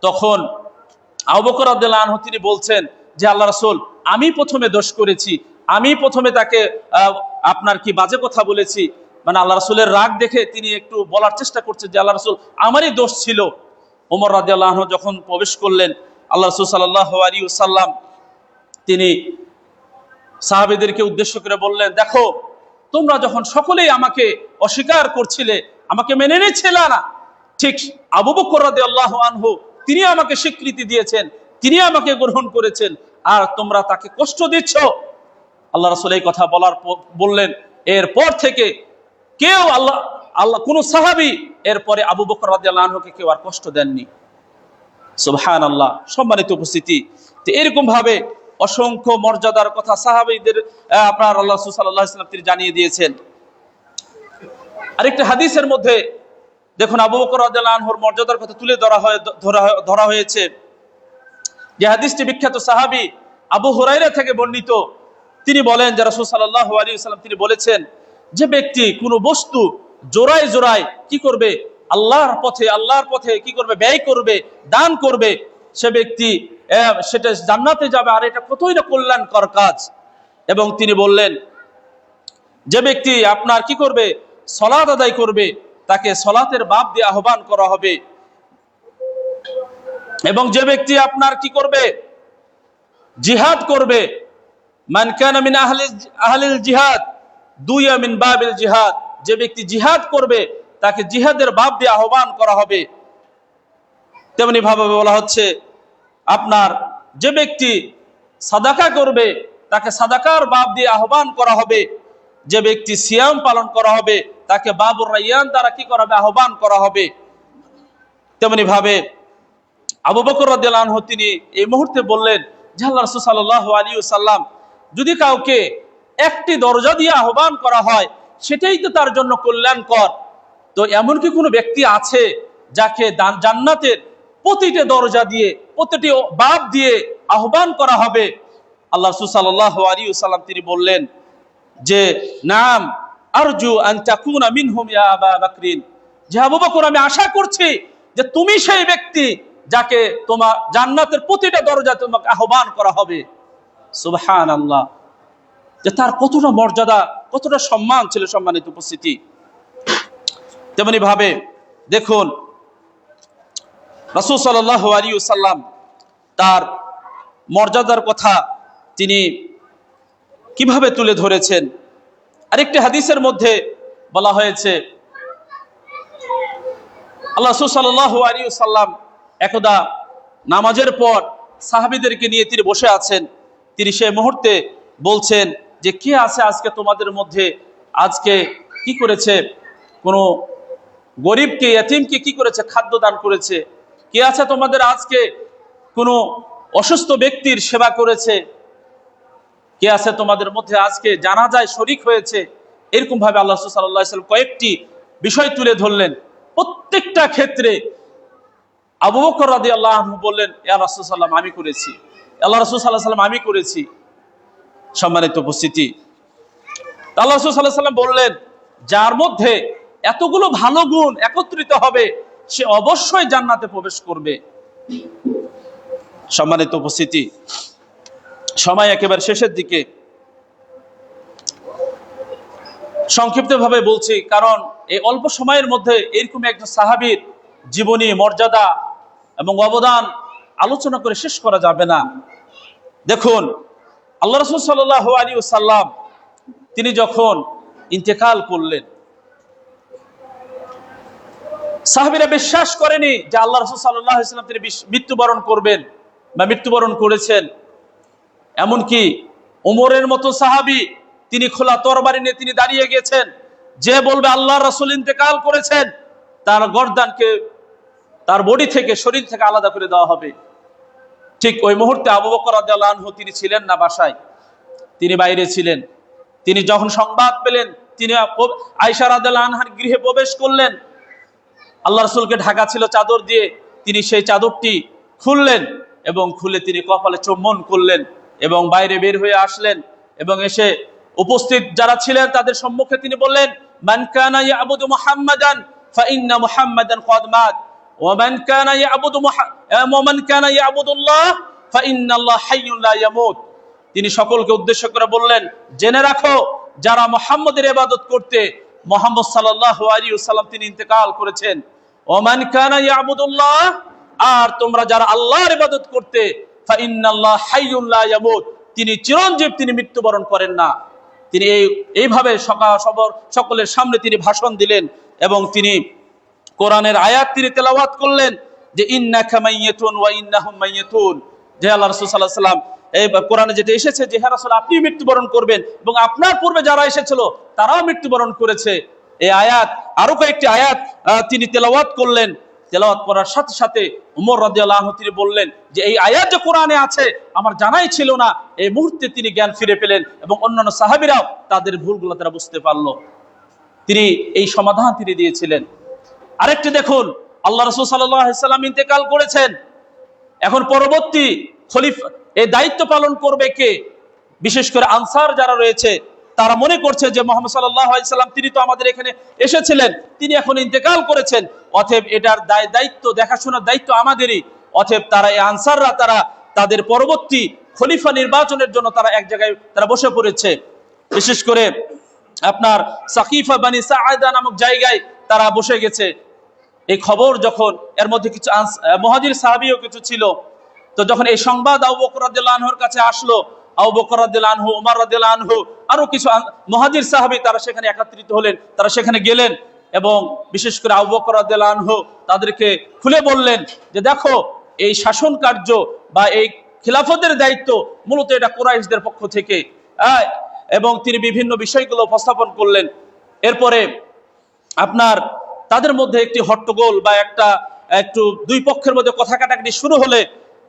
তখন আবু বকর রাদিয়াল্লাহু আনহু তিনি বলছেন যে আল্লাহ রাসূল, আমি প্রথমে দোষ করেছি, আমি প্রথমে তাকে আপনার কি বাজে কথা বলেছি। মানে আল্লাহ রাসূলের রাগ দেখে তিনি একটু বলার চেষ্টা করছেন যে আল্লাহ রাসূল, আমারই দোষ ছিল। ওমর রাদিয়াল্লাহু আনহু যখন প্রবেশ করলেন, আল্লাহ রাসূল সাল্লাল্লাহু আলাইহি ওয়াসাল্লাম তিনি সাহাবীদেরকে উদ্দেশ্য করে বললেন, দেখো, তোমরা যখন সকলেই আমাকে অস্বীকার করছিলে, আমাকে মেনে নিচ্ছিলে না, ঠিক আবু বকর রাদিয়াল্লাহু আনহু তিনি আমাকে স্বীকৃতি দিয়েছেন, তিনি আমাকে গ্রহণ করেছেন, আর তোমরা তাকে কষ্ট দিচ্ছ। আল্লাহ রাসূল এই কথা বললেন। এরপর থেকে কেউ আল্লাহ কোন সাহাবী এরপরে আবু বকর রাদিয়াল্লাহু আনহুকে কেউ আর কষ্ট দেননি। সুবহানাল্লাহ। সম্মানিত উপস্থিতি, তো এরকম ভাবে অসংখ্য মর্যাদার কথা সাহাবীদের আপনার আল্লাহ রাসূল সাল্লাল্লাহু আলাইহি ওয়াসাল্লাম তিনি জানিয়ে দিয়েছেন। আরেকটা হাদিসের মধ্যে দেখুন আবু বকর রাদিয়াল্লাহু আনহুর মর্যাদার কথা তুলে ধরা হয়েছে। যে হাদিসটি বিখ্যাত সাহাবী আবু হুরায়রা থেকে বর্ণিত। তিনি বলেন যে রাসূল সাল্লাল্লাহু আলাইহি ওয়াসাল্লাম তিনি বলেছেন, যে ব্যক্তি কোনো বস্তু জোড়ায় জোড়ায় কি করবে, আল্লাহর পথে কি করবে, ব্যয় করবে, দান করবে, সে ব্যক্তি সেটা জান্নাতে যাবে। আর এটা কতই না কল্যাণকর কাজ। এবং তিনি বললেন, যে ব্যক্তি আপনার কি করবে, সালাত আদায় করবে, তাকে সালাতের বাব দিয়ে আহ্বান করা হবে। এবং যে ব্যক্তি আপনার কি করবে, জিহাদ করবে, মান কানা মিন আহলিল জিহাদ দুইয়া মিন বাবিল জিহাদ, যে ব্যক্তি জিহাদ করবে তাকে জিহাদের বাব দিয়ে আহ্বান করা হবে। তেমনি ভাবে বলা হচ্ছে আপনার যে ব্যক্তি সাদাকা করবে তাকে সাদাকার বাব দিয়ে আহ্বান করা হবে। যে ব্যক্তি সিয়াম পালন করা হবে তাকে বাবুর রায়্যান দ্বারা কি করা হবে, আহ্বান করা হবে। তেমনি ভাবে আবু বকর রাদিয়াল্লাহু আনহু তিনি এই মুহূর্তে বললেন যে আল্লাহ রাসূল সাল্লাল্লাহু আলাইহি ওয়াসাল্লাম, যদি কাউকে একটি দরজা দিয়ে আহ্বান করা হয় সেটাই তো তার জন্য কল্যাণকর। তো এমন কি কোনো ব্যক্তি আছে যাকে জান্নাতের প্রতিটি দরজা দিয়ে, প্রতিটি বাব দিয়ে আহ্বান করা হবে? আল্লাহ রাসূল সাল্লাল্লাহু আলাইহি ওয়াসাল্লাম তিনি বললেন যে নাম আরজু আন তাকুনা মিনহুম ইয়া আবা বকরিন, যে আবু বকর আমি আশা করছি যে তুমি সেই ব্যক্তি যাকে তোমার জান্নাতের প্রতিটা দরজায় তোমাকে আহ্বান করা হবে। সুবহানাল্লাহ। যে তার কতটা মর্যাদা, কতটা সম্মান ছিল। সম্মানিত উপস্থিতি, তেমনি ভাবে দেখুন রাসূল সাল্লাল্লাহু আলাইহি ওয়াসাল্লাম তার মর্যাদার কথা তিনি কিভাবে তুলে ধরেছেন। আরেকটি হাদিসের মধ্যে বলা হয়েছে আল্লাহ রাসূল সাল্লাল্লাহু আলাইহি ওয়াসাল্লাম একদা নামাজের পর সাহাবীদেরকে নিয়ে তিনি বসে আছেন। তিনি সেই মুহূর্তে বলছেন যে কে আছে আজকে তোমাদের মধ্যে আজকে কি করেছে, কোনো গরিবকে, ইয়তীমকে কি করেছে, খাদ্য দান করেছে? কে আছে তোমাদের আজকে কোনো অসুস্থ ব্যক্তির সেবা করেছে? কে আছে তোমাদের মধ্যে আজকে জানাজায় শরীক হয়েছে? এরকম ভাবে আল্লাহ রাসূল সাল্লাল্লাহু আলাইহি ওয়াসাল্লাম কয়েকটি বিষয় তুলে ধরলেন। প্রত্যেকটা ক্ষেত্রে আবু বকর রাদিয়াল্লাহু আনহু বললেন, ইয়া রাসূল সাল্লাল্লাহু আলাইহি ওয়াসাল্লাম আমি করেছি, আল্লাহ রাসূল সাল্লাল্লাহু আলাইহি ওয়াসাল্লাম আমি করেছি। সম্মানিত উপস্থিতি, আল্লাহ রাসূল সাল্লাল্লাহু আলাইহি ওয়াসাল্লাম বললেন, যার মধ্যে এতগুলো ভালো গুণ একত্রিত হবে সে অবশ্যই জান্নাতে প্রবেশ করবে। সম্মানিত উপস্থিতি, সময় একেবারে শেষের দিকে, সংক্ষিপ্ত ভাবে বলছি কারণ এই অল্প সময়ের মধ্যে এরকম একজন সাহাবীর জীবনী, মর্যাদা এবং অবদান আলোচনা করে শেষ করা যাবে না। দেখুন আল্লাহ রাসূল সাল্লাল্লাহু আলাইহি ওয়াসাল্লাম তিনি যখন ইন্তেকাল করলেন, সাহাবীরা বিশ্বাস করেনি যে আল্লাহ রাসূল সাল্লাল্লাহু আলাইহি ওয়াসাল্লাম তিনি মৃত্যুবরণ করবেন বা মৃত্যুবরণ করেছেন। এমনকি উমরের মতো সাহাবী তিনি খোলা তরবারি নিয়ে তিনি দাঁড়িয়ে গেছেন, যে বলবে আল্লাহর রাসূল ইন্তেকাল করেছেন তার গর্দানকে তার বডি থেকে, শরীর থেকে আলাদা করে দেওয়া হবে। ঠিক ওই মুহূর্তে আবু বকর রাদিয়াল্লাহু আনহু তিনি ছিলেন না বাসায়, তিনি বাইরে ছিলেন। তিনি যখন সংবাদ পেলেন তিনি আয়েশা রাদিয়াল্লাহু আনহার গৃহে প্রবেশ করলেন। আল্লাহ রাসূলকে ঢাকা ছিল চাদর দিয়ে, তিনি সেই চাদরটি খুললেন এবং খুলে তিনি কপালে চুম্বন করলেন এবং বাইরে বের হয়ে আসলেন এবং এসে উপস্থিত যারা ছিলেন তাদের সম্মুখে তিনি বললেন, মান কানা ইয়াবুদু মুহাম্মাদান ফাইন্না মুহাম্মাদান ক্বাদ মাত ওয়া মান কানা ইয়াবুদুল্লাহ ফাইন্নাল্লাহ হাইয়্যুন লা ইয়ামুত। তিনি সকলকে উদ্দেশ্য করে বললেন, জেনে রাখো যারা মুহাম্মদের ইবাদত করতে, মুহাম্মদ সাল্লাল্লাহু আলাইহি ওয়াসাল্লাম তিনি ইন্তেকাল করেছেন। ওয়া মান কানা ইয়াবুদুল্লাহ, আর তোমরা যারা আল্লাহর ইবাদত করতে, ফাইন্নাল্লাহ হাইয়্যুন লা ইয়ামুত, তিনি চিরঞ্জীব, তিনি মৃত্যুবরণ করেন না। তিনি এইভাবে সকলের সামনে তিনি ভাষণ দিলেন এবং তিনি কোরআনের আয়াত তিনি তেলাওয়াত করলেন যে ইন্নাকা মাইয়াতুন ওয়া ইন্নাহুম মাইয়াতুন, যে আল্লাহ রাসূল সাল্লাল্লাহু আলাইহি ওয়াসাল্লাম, এই কোরআনে যেটা এসেছে যে হে রাসূল আপনি মৃত্যুবরণ করবেন এবং আপনার পূর্বে যারা এসেছিল তারাও মৃত্যুবরণ করেছে। এই আয়াত, আরো কয়েকটি আয়াত তিনি তেলাওয়াত করলেন। তেলাওয়াত করার সাথে সাথে উমর রাদিয়াল্লাহু আনহু তিনি বললেন যে এই আয়াত যে কোরআনে আছে আমার জানাই ছিল না। এই মুহূর্তে তিনি জ্ঞান ফিরে পেলেন এবং অন্যান্য সাহাবীরাও তাদের ভুলগুলো তারা বুঝতে পারলো। তিনি এই সমাধান তিনি দিয়েছিলেন। আরেকটি দেখুন, আল্লাহ রাসূল সাল্লাল্লাহু আলাইহি ওয়াসাল্লাম ইন্তেকাল করেছেন, এখন পরবর্তী খলিফা এই দায়িত্ব পালন করবে কে? বিশেষ করে আনসার যারা রয়েছে তারা মনে করছে যে মুহাম্মদ সাল্লাল্লাহু আলাইহি ওয়াসাল্লাম তিনি তো আমাদের এখানে এসেছিলেন, তিনি এখন ইন্তেকাল করেছেন, অতএব এটার দায়িত্ব দেখাশোনার দায়িত্ব আমাদেরই। অতএব তারা এই আনসাররা তারা তাদের পরবর্তী খলিফা নির্বাচনের জন্য তারা এক জায়গায় তারা বসে পড়েছে। বিশেষ করে আপনার সাকিফা বানি সাআদা নামক জায়গায় তারা বসে গেছে। এই খবর যখন, এর মধ্যে কিছু মুহাজির সাহাবীও কিছু ছিল, তো যখন এই সংবাদ আবু বকর রাদিয়াল্লাহু আনহুর কাছে আসলো, আবু বকর রাদিয়াল্লাহু আনহু, ওমর রাদিয়াল্লাহু আনহু, আরো কিছু মুহাজির সাহাবী তারা সেখানে একত্রিত হলেন, তারা সেখানে গেলেন এবং বিশেষ করে আবু বকর রাদিয়াল্লাহু আনহু তাদেরকে খুলে বললেন যে দেখো এই শাসন কার্য বা এই খিলাফতের দায়িত্ব মূলত এটা কুরাইশদের পক্ষ থেকে, এবং তিনি বিভিন্ন বিষয়গুলো উপস্থাপন করলেন। এরপরে আপনার তাদের মধ্যে একটি হট্টগোল বা একটু দুই পক্ষের মধ্যে কথা কাটাকাটি শুরু হলে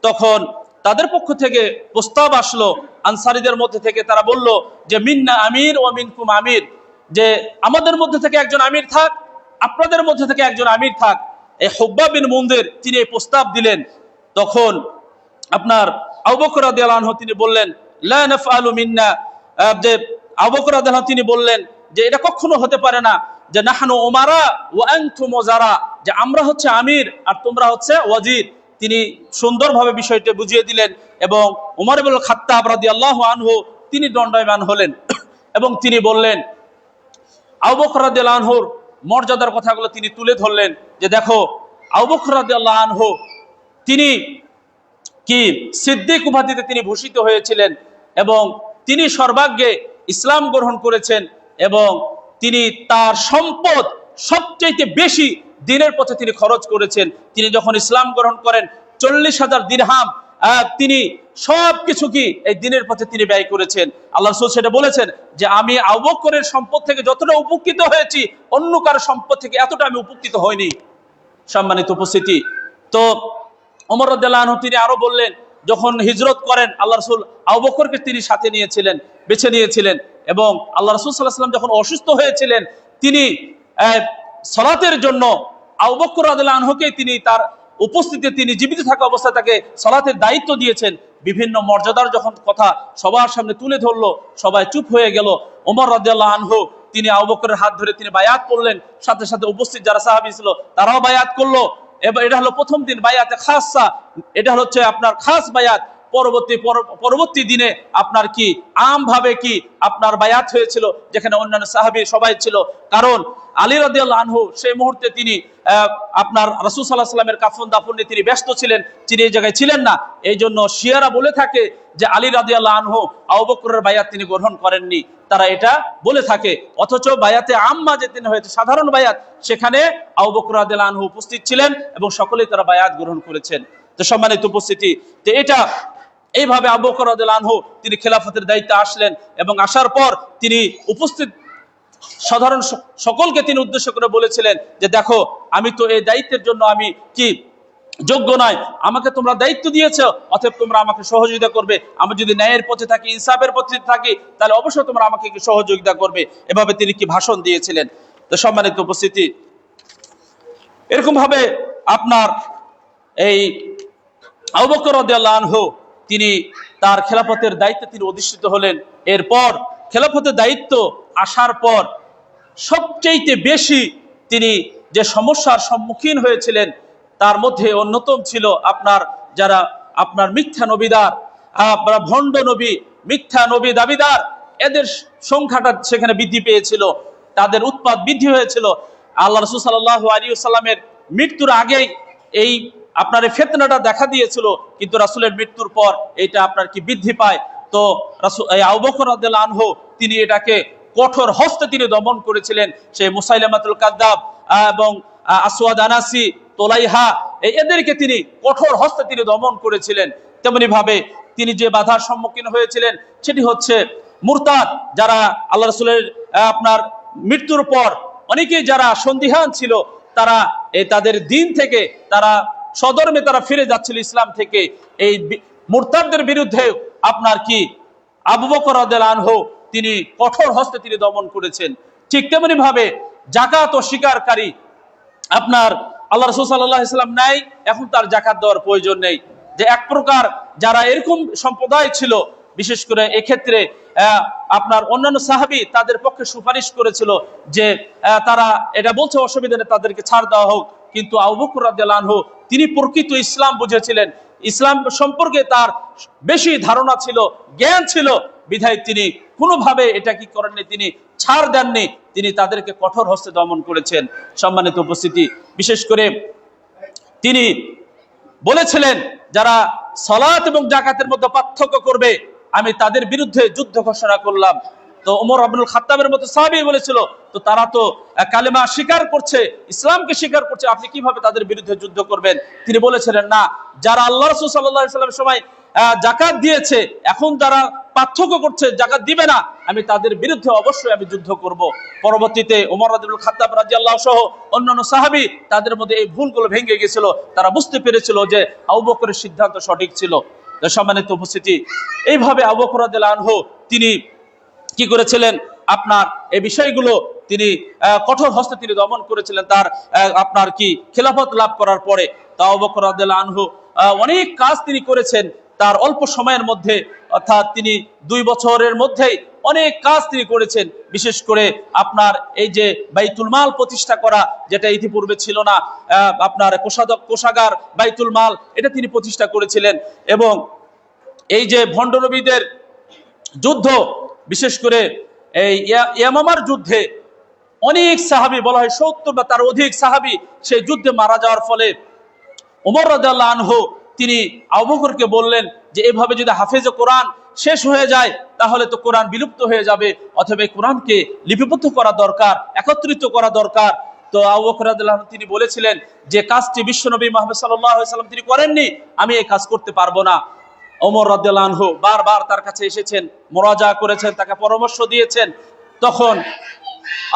তখন তাদের পক্ষ থেকে প্রস্তাব আসলো, আনসারীদের মধ্যে থেকে তারা বলল যে মিন্না আমির ও মিনকুম আমির, যে আমাদের মধ্যে থেকে একজন আমির থাক, আপনাদের মধ্যে থেকে একজন আমির থাক। এই হুব্বা বিন মুনজির তিনি এই প্রস্তাব দিলেন। তখন আপনার আবু বকর রাদিয়াল্লাহু আনহু তিনি বললেন লা নাফআলু মিন্না, যে আবু বকর রাদিয়াল্লাহু আনহু তিনি বললেন যে এটা কখনো হতে পারে না, যে নাহনু উমারা ওয়া আনতুম ওয়াজারা, যে আমরা হচ্ছে আমির আর তোমরা হচ্ছে ওয়াজির। তিনি সুন্দরভাবে বিষয়টি বুঝিয়ে দিলেন এবং উমর ইবনে খাত্তাব রাদিয়াল্লাহু আনহু তিনি দণ্ডায়মান হলেন এবং তিনি বললেন, আবু বকর রাদিয়াল্লাহু আনহুর মর্যাদার কথাগুলো তিনি তুলে ধরলেন যে দেখো আবু বকর রাদিয়াল্লাহু আনহু তিনি কি সিদ্দিক উপাধিতে তিনি ভূষিত হয়েছিলেন এবং তিনি সর্বাগ্যে ইসলাম গ্রহণ করেছেন এবং তিনি তার সম্পদ সবচেয়ে বেশি দিনের পথে তিনি খরচ করেছেন। তিনি যখন ইসলাম গ্রহণ করেন 40,000 দিরহাম তিনি সবকিছু কি এই দিনের পথে তিনি ব্যয় করেছেন। আল্লাহ রাসূল সেটা বলেছেন যে আমি আবু বকরের সম্পদ থেকে যতটা উপকৃত হয়েছি অন্য কারো সম্পদ থেকে এতটা আমি উপকৃত হইনি। সম্মানিত উপস্থিতি, তো ওমর রাদিয়াল্লাহু আনহু তিনি আরো বললেন, যখন হিজরত করেন আল্লাহ রাসূল আবু বকরকে তিনি সাথে নিয়েছিলেন, বেছে নিয়েছিলেন এবং আল্লাহ রাসূল সাল্লাল্লাহু আলাইহি ওয়াসাল্লাম যখন অসুস্থ হয়েছিলেন তিনি সালাতের জন্য আবু বকর রাদিয়াল্লাহু আনহুকে তিনি তার উপস্থিতিতে তিনি জীবিত থাকা অবস্থায় তাকে সালাতের দায়িত্ব দিয়েছেন। বিভিন্ন মর্যাদার যখন কথা সবার সামনে তুলে ধরলো সবাই চুপ হয়ে গেল। ওমর রাদিয়াল্লাহু আনহু তিনি আবু বকরের হাত ধরে তিনি বায়াত করলেন, সাথে সাথে উপস্থিত যারা সাহাবী ছিল তারাও বায়াত করলো। এবার এটা হলো প্রথম দিন বায়াতে খাসা, এটা হচ্ছে আপনার খাস বায়াত। পরবর্তী দিনে আপনার কি আমভাবে কি আপনার বায়াত হয়েছিল, যেখানে অন্যান্য সাহাবী সবাই ছিল। কারণ আলী রাদিয়াল্লাহু আনহু সেই মুহূর্তে তিনি আপনার রাসূল সাল্লাল্লাহু আলাইহি ওয়াসাল্লামের কাফন দাফন নিয়ে তিনি ব্যস্ত ছিলেন, তিনি এই জায়গায় ছিলেন না। এই জন্য শিয়ারা বলে থাকে যে আলী রাদিয়াল্লাহু আনহু আবু বকরের বায়াত তিনি গ্রহণ করেননি, তারা এটা বলে থাকে। অথচ বায়াতে আম্মা যে তিনি হয়েছে সাধারণ বায়াত, সেখানে আবু বকর রাদিয়াল্লাহু আনহু উপস্থিত ছিলেন এবং সকলেই তারা বায়াত গ্রহণ করেছেন। তো সম্মানিত উপস্থিতি, তো এটা এইভাবে আবু বকর রাদিয়াল্লাহু আনহু তিনি খেলাফতের দায়িত্বে আসলেন এবং আসার পর তিনি উপস্থিত সাধারণ সকলকে তিনি উদ্দেশ্য করে বলেছিলেন যে দেখো আমি তো এই দায়িত্বের জন্য আমি কি যোগ্য নয়, আমাকে তোমরা দায়িত্ব দিয়েছ, অতএব তোমরা আমাকে সহযোগিতা করবে। আমি যদি ন্যায়ের পথে থাকি, ইনসাফের পথে থাকি, তাহলে অবশ্যই তোমরা আমাকে কি সহযোগিতা করবে। এভাবে তিনি কি ভাষণ দিয়েছিলেন। তো সম্মানিত উপস্থিতি, এরকম ভাবে আপনার এই আবু বকর রাদিয়াল্লাহু আনহু তিনি তার খেলাফতের দায়িত্বে তিনি অধিষ্ঠিত হলেন। এরপর খেলাফতের দায়িত্ব আসার পর সবচেয়ে বেশি তিনি যে সমস্যার সম্মুখীন হয়েছিলেন তার মধ্যে অন্যতম ছিল আপনার যারা আপনার মিথ্যা নবীদার, আপনার ভণ্ড নবী, মিথ্যা নবী দাবিদার, এদের সংখ্যাটা সেখানে বৃদ্ধি পেয়েছিল, তাদের উৎপাত বৃদ্ধি হয়েছিল। আল্লাহ রাসূল সাল্লাল্লাহু আলাইহি ওয়াসাল্লামের মৃত্যুর আগেই এই আপনার এই ফিতনাটা দেখা দিয়েছিল, কিন্তু রাসূলের মৃত্যুর পর এটা আপনার কি বৃদ্ধি পায়। তো আবু বকর রাদিয়াল্লাহু আনহু তিনি এটাকে কঠোর হস্তে তিনি দমন করেছিলেন। সেই মুসাইলামাতুল কাযযাব এবং আসওয়াদ আনাসি তোলাইহা, এদেরকে তিনি কঠোর হস্তে তিনি দমন করেছিলেন। তেমনি ভাবে তিনি যে বাধার সম্মুখীন হয়েছিলেন সেটি হচ্ছে মুরতাদ, যারা আল্লাহ রাসূলের আপনার মৃত্যুর পর অনেকেই যারা সন্দিহান ছিল, তারা তাদের দিন থেকে তারা সদর্মে তারা ফিরে যাচ্ছিল ইসলাম থেকে। এই মুরতাদদের বিরুদ্ধে আপনার কি আবু বকর রাদিয়াল্লাহু আনহু তিনি কঠোর হস্তে তিনি দমন করেছেন। ঠিক তেমনি ভাবে জাকাত অস্বীকারী, আপনার আল্লাহ রাসূল সাল্লাল্লাহু আলাইহি ওয়াসাল্লাম নাই, এখন তার জাকাত দেওয়ার প্রয়োজন নেই, যে এক প্রকার যারা এরকম সম্প্রদায় ছিল, বিশেষ করে এক্ষেত্রে আপনার অন্যান্য সাহাবী তাদের পক্ষে সুপারিশ করেছিল যে তারা এটা বলছে অসুবিধা নেই, তাদেরকে ছাড় দেওয়া হোক। কিন্তু আবু বকর রাদিয়াল্লাহু আনহু তিনি প্রকৃত ইসলাম বুঝেছিলেন, ইসলাম সম্পর্কে তার বেশি ধারণা ছিল, জ্ঞান ছিল, বিধায় তিনি কোনোভাবে এটা কি করেননি, তিনি ছাড় দেননি, তিনি তাদেরকে কঠোর হস্তে দমন করেছেন। সম্মানিত উপস্থিতি, বিশেষ করে তিনি বলেছিলেন যারা সালাত এবং যাকাতের মধ্যে পার্থক্য করবে আমি তাদের বিরুদ্ধে যুদ্ধ ঘোষণা করলাম। তো ওমর ইবনুল খাত্তাবের মতো সাহাবী বলেছিল, তো তারা তো কালেমা স্বীকার করছে, ইসলামকে স্বীকার করছে, আপনি কিভাবে তাদের বিরুদ্ধে যুদ্ধ করবেন? তিনি বলেছিলেন না, যারা আল্লাহ রাসূল সাল্লাল্লাহু আলাইহি ওয়াসাল্লামের সময় যাকাত দিয়েছে, এখন যারা পার্থক্য করছে, যাকাত দিবে না, আমি তাদের বিরুদ্ধে অবশ্যই আমি যুদ্ধ করব। পরবর্তীতে ওমর ইবনুল খাত্তাব রাদিয়াল্লাহু সহ অন্যান্য সাহাবী তাদের মধ্যে এই ভুলগুলো ভেঙে গেছিল, তারা বুঝতে পেরেছিল যে আবু বকরের সিদ্ধান্ত সঠিক ছিল। সম্মানিত উপস্থিতি, এইভাবে আবু বকর রাদিয়াল্লাহু আনহু তিনি কি করেছিলেন, আপনার এই বিষয়গুলো তিনি কঠোর হস্তে তিনি দমন করেছিলেন তার আপনার কি খেলাফত লাভ করার পরে। তা আবু বকর রাদিয়াল্লাহু আনহু অনেক কাজ তিনি করেছেন তার অল্প সময়ের মধ্যে, অর্থাৎ তিনি 2 বছরের মধ্যেই অনেক কাজ তিনি করেছেন। বিশেষ করে আপনার এই যে বাইতুল মাল প্রতিষ্ঠা করা, যেটা ইতিপূর্বে ছিল না, আপনার কোষাগার বাইতুল মাল, এটা তিনি প্রতিষ্ঠা করেছিলেন। এবং এই যে ভণ্ড নবীদের যুদ্ধ, বিশেষ করে এই ইয়ামামার যুদ্ধে অনেক সাহাবী, বলা হয় 70 বা তার অধিক সাহাবী সেই যুদ্ধে মারা যাওয়ার ফলে ওমর রাদিয়াল্লাহু আনহু তিনি আবু বকরকে বললেন যে এভাবে যদি হাফেজে কোরআন শেষ হয়ে যায় তাহলে তো কোরআন বিলুপ্ত হয়ে যাবে, অথবা কোরআনকে লিপিবদ্ধ করা দরকার, একত্রিত করা দরকার। তো আবু বকর রাদিয়াল্লাহু আনহু তিনি বলেছিলেন যে কাজটি বিশ্বনবী মুহাম্মদ সাল্লাল্লাহু আলাইহি ওয়াসাল্লাম তিনি করেননি, আমি এই কাজ করতে পারবো না। ওমর রাদিয়াল্লাহু আনহু বারবার তার কাছে এসেছেন, মুরাজা করেছেন, তাকে পরামর্শ দিয়েছেন। তখন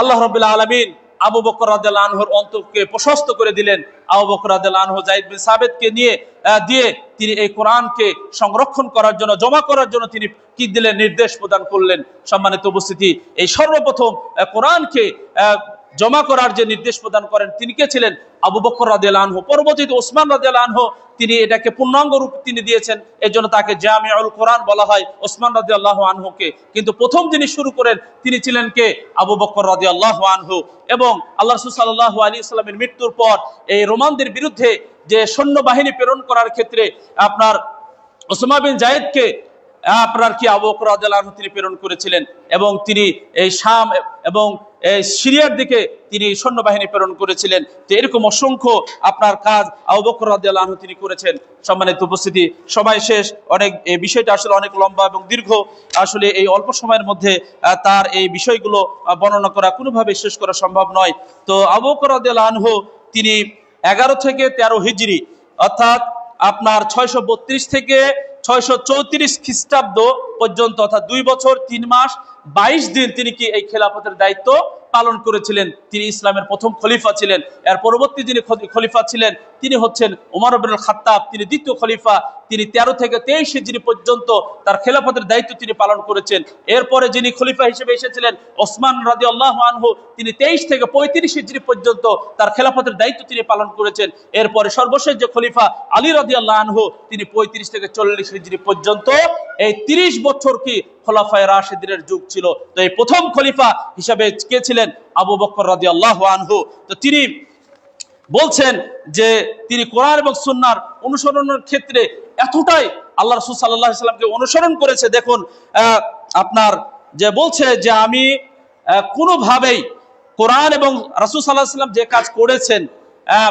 আল্লাহ রাব্বুল আলামিন আবু বকর রাদিয়াল্লাহু আনহুর অন্তরকে প্রশস্ত করে দিলেন। আবু বকর রাদিয়াল্লাহু আনহু যায়েদ বিন সাবিতকে দিয়ে তিনি এই কোরআনকে সংরক্ষণ করার জন্য, জমা করার জন্য তিনি কি দিলেন, নির্দেশ প্রদান করলেন। সম্মানিত উপস্থিতি, এই সর্বপ্রথম কোরআনকে জমা করার যে নির্দেশ প্রদান করেন তিনি কে ছিলেন? আবু বকর রাদিয়াল্লাহু আনহু। পরবর্তীতে ওসমান রাদিয়াল্লাহু আনহু তিনি এটাকে পূর্ণাঙ্গ রূপ তিনি দিয়েছেন, এর জন্য তাকে জামিউল কোরআন বলা হয় ওসমান রাদিয়াল্লাহু আনহুকে। কিন্তু প্রথম যিনি শুরু করেন তিনি ছিলেন কে? আবু বকর রাদিয়াল্লাহু আনহু। এবং আল্লাহ রাসূল সাল্লাল্লাহু আলাইহি ওয়াসাল্লামের মৃত্যুর পর এই রোমানদের বিরুদ্ধে যে সৈন্যবাহিনী প্রেরণ করার ক্ষেত্রে আপনার ওসামা বিন জায়েদকে আপনার কি আবু বকর রাদিয়াল্লাহু আনহু তিনি প্রেরণ করেছিলেন, এবং তিনি এই শাম এবং সিরিয়ার দিকে তিনি সৈন্যবাহিনী প্রেরণ করেছিলেন। তো এরকম অসংখ্য আপনার কাজ আবু বকর রাদিয়াল্লাহু আনহু তিনি করেছেন। সম্মানিত উপস্থিতি, সময় শেষ, অনেক এই বিষয়টা আসলে অনেক লম্বা এবং দীর্ঘ, আসলে এই অল্প সময়ের মধ্যে তার এই বিষয়গুলো বর্ণনা করা কোনোভাবে শেষ করা সম্ভব নয়। তো আবু বকর রাদিয়াল্লাহু আনহু তিনি 11 থেকে 13 হিজরি, অর্থাৎ আপনার 632 থেকে 634 খ্রিস্টাব্দ পর্যন্ত, অর্থাৎ 2 বছর 3 মাস 22 দিন তিনি কি এই খেলাফতের দায়িত্ব পালন করেছিলেন। তিনি ইসলামের প্রথম খলিফা ছিলেন। এর পরবর্তী যিনি খলিফা ছিলেন তিনি হচ্ছেন ওমর ইবনুল খাত্তাব, তিনি দ্বিতীয় খলিফা। তিনি 13 থেকে 23 হিজরি পর্যন্ত তার খেলাফতের দায়িত্ব তিনি পালন করেছেন। এরপরে যিনি খলিফা হিসেবে এসেছিলেন ওসমান রাদিয়াল্লাহু আনহু, তিনি 23 থেকে 35 হিজরি পর্যন্ত তার খেলাফতের দায়িত্ব তিনি পালন করেছেন। এরপরে সর্বশেষ যে খলিফা আলী রাদিয়াল্লাহু আনহু, তিনি 35 থেকে 40 হিজরি পর্যন্ত, এই 30 বছর কি খোলাফায়ে রাশিদিনের যুগ ছিল। তো এই প্রথম খলিফা হিসাবে কে ছিলেন? আবু বকর রাদিয়াল্লাহু আনহু। তো তিনি বলছেন যে তিনি কোরআন এবং সুন্নাহর অনুসরণের ক্ষেত্রে এতটাই আল্লাহ রাসূল সাল্লাল্লাহু আলাইহি ওয়াসাল্লামকে অনুসরণ করেছে। দেখুন আপনার যে বলছে যে আমি কোনোভাবেই কোরআন এবং রাসূল সাল্লাল্লাহু আলাইহি ওয়াসাল্লাম যে কাজ করেছেন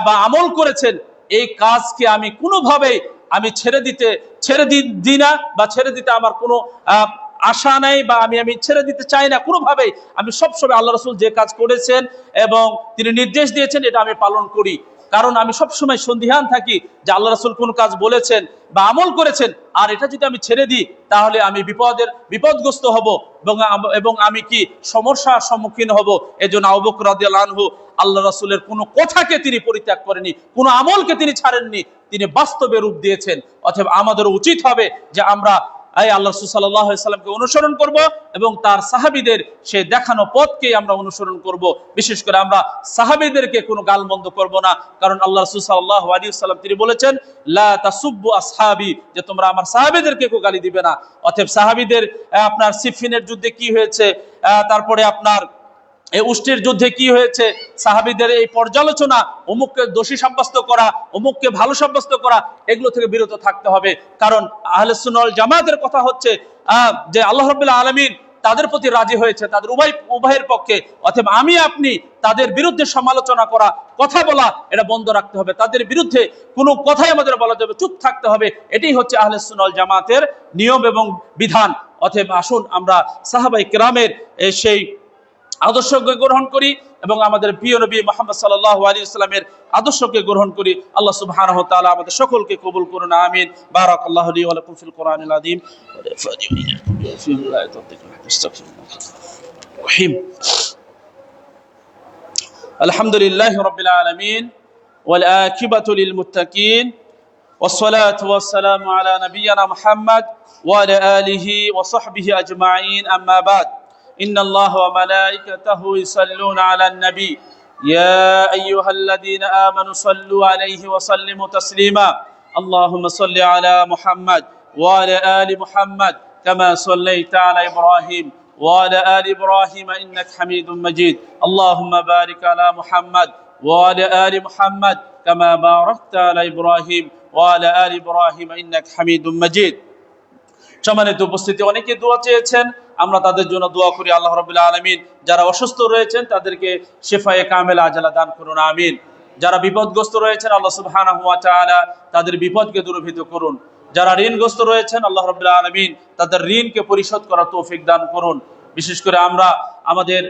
বা আমল করেছেন, এই কাজকে আমি কোনোভাবেই আমি ছেড়ে দিই না, বা ছেড়ে দিতে আমার কোনো আশা নাই, বা আমি ছেড়ে দিতে চাই না কোনোভাবেই। আমি সবসময় আল্লাহ রাসূল যে কাজ করেছেন এবং তিনি নির্দেশ দিয়েছেন এটা আমি পালন করি। কারণ আমি সবসময় সন্দিহান থাকি যে আল্লাহ রাসূল কোন কাজ বলেছেন বা আমল করেছেন, আর এটা যদি আমি ছেড়ে দিই তাহলে আমি বিপদগ্রস্ত হব এবং আমি কি সমস্যার সম্মুখীন হব। এজন্য আবু বকর রাদিয়াল্লাহু আনহু আল্লাহ রাসূলের কোনো কথাকে তিনি পরিত্যাগ করেনি, কোনো আমলকে তিনি ছাড়েননি, তিনি বাস্তবে রূপ দিয়েছেন। অতএব আমাদের উচিত হবে যে আমরা আল্লাহ রাসূল সাল্লাল্লাহু আলাইহি সাল্লামকে অনুসরণ করব এবং তার সাহাবীদের সে দেখানো পথকে আমরা অনুসরণ করব। বিশেষ করে আমরা সাহাবীদেরকে কোনো গালমন্দ করব না, কারণ আল্লাহ রাসূল সাল্লাল্লাহু আলাইহি সাল্লাম তিনি বলেছেন লা তাসুব্বু আসহাবি, যে তোমরা আমার সাহাবীদেরকে কেউ গালি দিবে না। অতএব সাহাবীদের আপনার সিফিনের যুদ্ধে কি হয়েছে, তারপরে আপনার এই উষ্টির যুদ্ধে কি হয়েছে, সাহাবীদের এই পর্যালোচনা, অমুককে দোষী সাব্যস্ত করা, অমুককে ভালো সাব্যস্ত করা, এগুলো থেকে বিরত থাকতে হবে। কারণ আহলে সুন্নাহ ওয়াল জামাতের কথা হচ্ছে যে আল্লাহ রাব্বুল আলামিন তাদের প্রতি রাজি হয়েছে, তাদের উভয়ের পক্ষে। অতএব আমি আপনি তাদের বিরুদ্ধে সমালোচনা করা, কথা বলা, এটা বন্ধ রাখতে হবে। তাদের বিরুদ্ধে কোনো কথাই আমাদের বলা যাবে, চুপ থাকতে হবে। এটাই হচ্ছে আহলে সুন্নাহ ওয়াল জামাতের নিয়ম এবং বিধান। অতএব আসুন আমরা সাহাবায়ে কেরামের সেই আদর্শকে গ্রহণ করি এবং আমাদের প্রিয় নবী মুহাম্মদ সাল্লাল্লাহু আলাইহি ওয়াসাল্লামের আদর্শকে গ্রহণ করি। আল্লাহ সুবহানাহু ওয়া তাআলা আমাদের সকলকে কবুল করুন, আমিন। বারাকাল্লাহু লি ওয়া লাকুম ফিল কোরআনিল আযীম ওয়া নাফা'নি ওয়া ইয়্যাকুম রহিম। আলহামদুলিল্লাহি রাব্বিল আলামিন ওয়াল আকিবাতু লিল মুত্তাকিন والصلاة والسلام على نبينا محمد وعلى آله وصحبه أجمعين أما بعد إن الله وملائكته يصلون على النبي يا أيها الذين آمنوا صلوا عليه وسلموا تسليما اللهم صل على محمد وعلى آل محمد كما صليت على إبراهيم وعلى آل إبراهيم إنك حميد مجيد اللهم بارك على محمد وعلى آل محمد كما باركت على إبراهيم وعلى آل إبراهيم إنك حميد مجيد। সম্মানিত উপস্থিতি, অনেকে দোয়া চেয়েছেন, আমরা তাদের জন্য দোয়া করি। আল্লাহ রাব্বুল আলামিন যারা অসুস্থ রয়েছেন তাদেরকে শিফায়ে কামেলা আজালা দান করুন, আমিন। যারা বিপদগ্রস্ত রয়েছেন আল্লাহ সুবহানাহু ওয়া তাআলা তাদের বিপদকে দূরীভূত করুন। যারা ঋণগ্রস্ত রয়েছেন আল্লাহ রাব্বুল আলামিন তাদের ঋণকে পরিশোধ করার তৌফিক দান করুন। বিশেষ করে আমরা আমাদের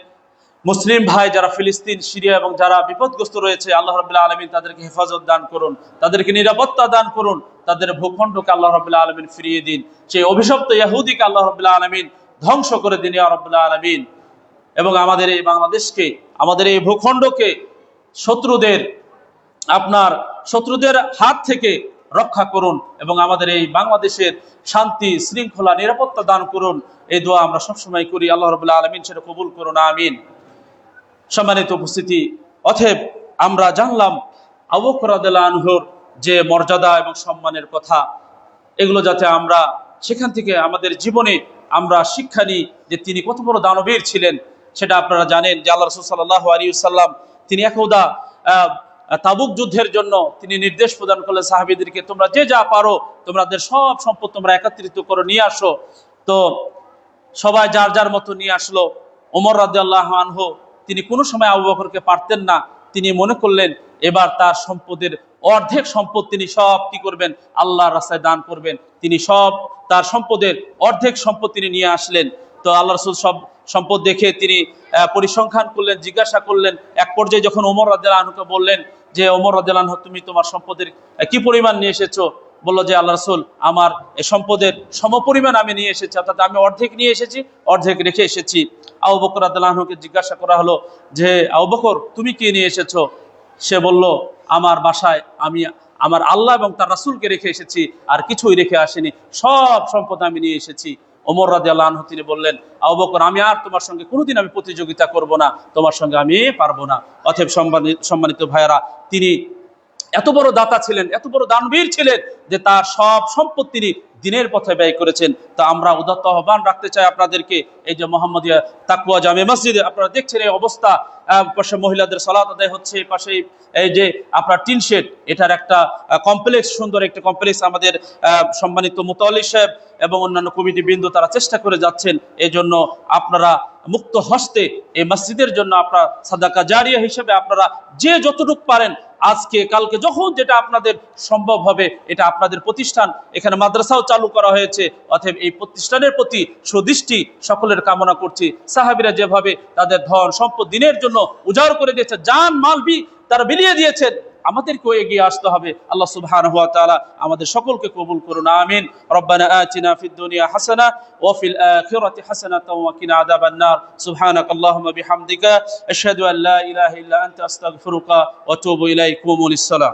মুসলিম ভাই যারা ফিলিস্তিন, সিরিয়া এবং যারা বিপদগ্রস্ত রয়েছে আল্লাহ রাব্বুল আলামিন তাদেরকে হেফাজত দান করুন, তাদেরকে নিরাপত্তা দান করুন, তাদের ভূখণ্ডকে আল্লাহ রাব্বুল আলামিন ফিরিয়ে দিন। সেই অভিশপ্ত ইহুদিকে আল্লাহ রাব্বুল আলামিন ধ্বংস করে দিন ইয়া রাব্বুল আলামিন। এবং আমাদের এই বাংলাদেশকে, আমাদের এই ভূখণ্ডকে শত্রুদের হাত থেকে রক্ষা করুন এবং আমাদের এই বাংলাদেশের শান্তি, শৃঙ্খলা, নিরাপত্তা দান করুন। এই দোয়া আমরা সবসময় করি, আল্লাহ রাব্বুল আলামিন সেটা কবুল করুন, আমিন। সম্মানিত উপস্থিতি, অতএব আমরা জানলাম আবু বকর রাদিয়াল্লাহু আনহুর যে মর্যাদা এবং সম্মানের কথা, এগুলো যাতে আমরা সেখান থেকে আমাদের জীবনে আমরা শিক্ষা নিই যে তিনি কত বড় দানবীর ছিলেন। সেটা আপনারা জানেন যে আল্লাহ রাসূল সাল্লাল্লাহু আলাইহি ওয়াসাল্লাম তিনি একদা তাবুক যুদ্ধের জন্য তিনি নির্দেশ প্রদান করলেন সাহাবীদেরকে, তোমরা যে যা পারো তোমাদের সব সম্পদ তোমরা একত্রিত করে নিয়ে আসো। তো সবাই যার যার মতো নিয়ে আসলো। ওমর রাদিয়াল্লাহু আনহু তিনি কোনো সময় আবু বকরকে পারতেন না। তিনি মনে করলেন এবার তার সম্পদের অর্ধেক সম্পদ তিনি সব কি করবেন, আল্লাহর রাস্তায় দান করবেন। তিনি সব তার সম্পদের অর্ধেক সম্পদ তিনি নিয়ে আসলেন। তো আল্লাহ রাসূল সব সম্পদ দেখে তিনি পরিসংখ্যান করলেন, জিজ্ঞাসা করলেন। এক পর্যায়ে যখন ওমর রাদিয়াল্লাহু আনহুকে বললেন যে ওমর রাদিয়াল্লাহু আনহু তুমি তোমার সম্পদের কি পরিমাণ নিয়ে এসেছো, বললো যে আল্লাহ রাসূল আমার এই সম্পদের সমপরিমাণ আমি নিয়ে এসেছি, অর্থাৎ আমি অর্ধেক নিয়ে এসেছি, অর্ধেক রেখে এসেছি। আবু বকর রাদিয়াল্লাহু আনহুকে জিজ্ঞাসা করা হলো যে আবু বকর তুমি কি নিয়ে এসেছো? সে বলল আমার বাসায় আমি আমার আল্লাহ এবং তার রাসূলকে রেখে এসেছি, আর কিছুই রেখে আসেনি, সব সম্পদ আমি নিয়ে এসেছি। ওমর রাদিয়াল্লাহু আনহু তিনি বললেন আবু বকর আমি আর তোমার সঙ্গে কোনোদিন আমি প্রতিযোগিতা করব না, তোমার সঙ্গে আমি পারবো না। অতএব সম্মানিত ভাইয়েরা, তিনি এত বড় দাতা ছিলেন, এত বড় দানবীর ছিলেন যে তার সব সম্পদ তিনি দিনের পথে ব্যয় করেছেন। তা আমরা উদাত্ত আহ্বান রাখতে চাই আপনাদেরকে, এই যে মোহাম্মদিয়া তাকওয়া জামে মসজিদে আপনারা দেখছেন এই অবস্থা, পাশে মহিলাদের সালাত আদায় হচ্ছে, পাশে এই যে আপনার টিন শেড, এটার একটা কমপ্লেক্স, সুন্দর একটা কমপ্লেক্স আমাদের সম্মানিত মুতাওয়াল্লি সাহেব এবং অন্যান্য কমিটি বৃন্দ তারা চেষ্টা করে যাচ্ছেন। এই জন্য আপনারা মুক্ত হস্তে এই মসজিদের জন্য আপনারা সাদাকা জারিয়া হিসেবে আপনারা যে যতটুকু পারেন, আজকে কালকে যখন যেটা আপনাদের সম্ভব হবে, এটা আপনাদের প্রতিষ্ঠান, এখানে মাদ্রাসাও চালু করা হয়েছে। অতএব এই প্রতিষ্ঠানের প্রতি সুদৃষ্টি সকলের কামনা করছি। সাহাবীরা যেভাবে তাদের ধন সম্পদ দিনের জন্য উজাড় করে দিয়েছে, জান মাল তারা বিলিয়ে দিয়েছেন, আমাদেরকেও এগিয়ে আসতে হবে। আল্লাহ সুবহানাহু ওয়া তাআলা আমাদের সকলকে কবুল করুন, আমিন। রব্বানা আতিনা ফিদ দুনিয়া হাসানা ওয়া ফিল আখিরাতি হাসানাতাও ওয়া কিনা আযাবান নার। সুবহানাকাল্লাহুম্মা বিহামদিকা আশহাদু আল লা ইলাহা ইল্লা আনতা আস্তাগফিরুকা ওয়া আতুবু ইলাইক। কুমু লিস-সালাহ।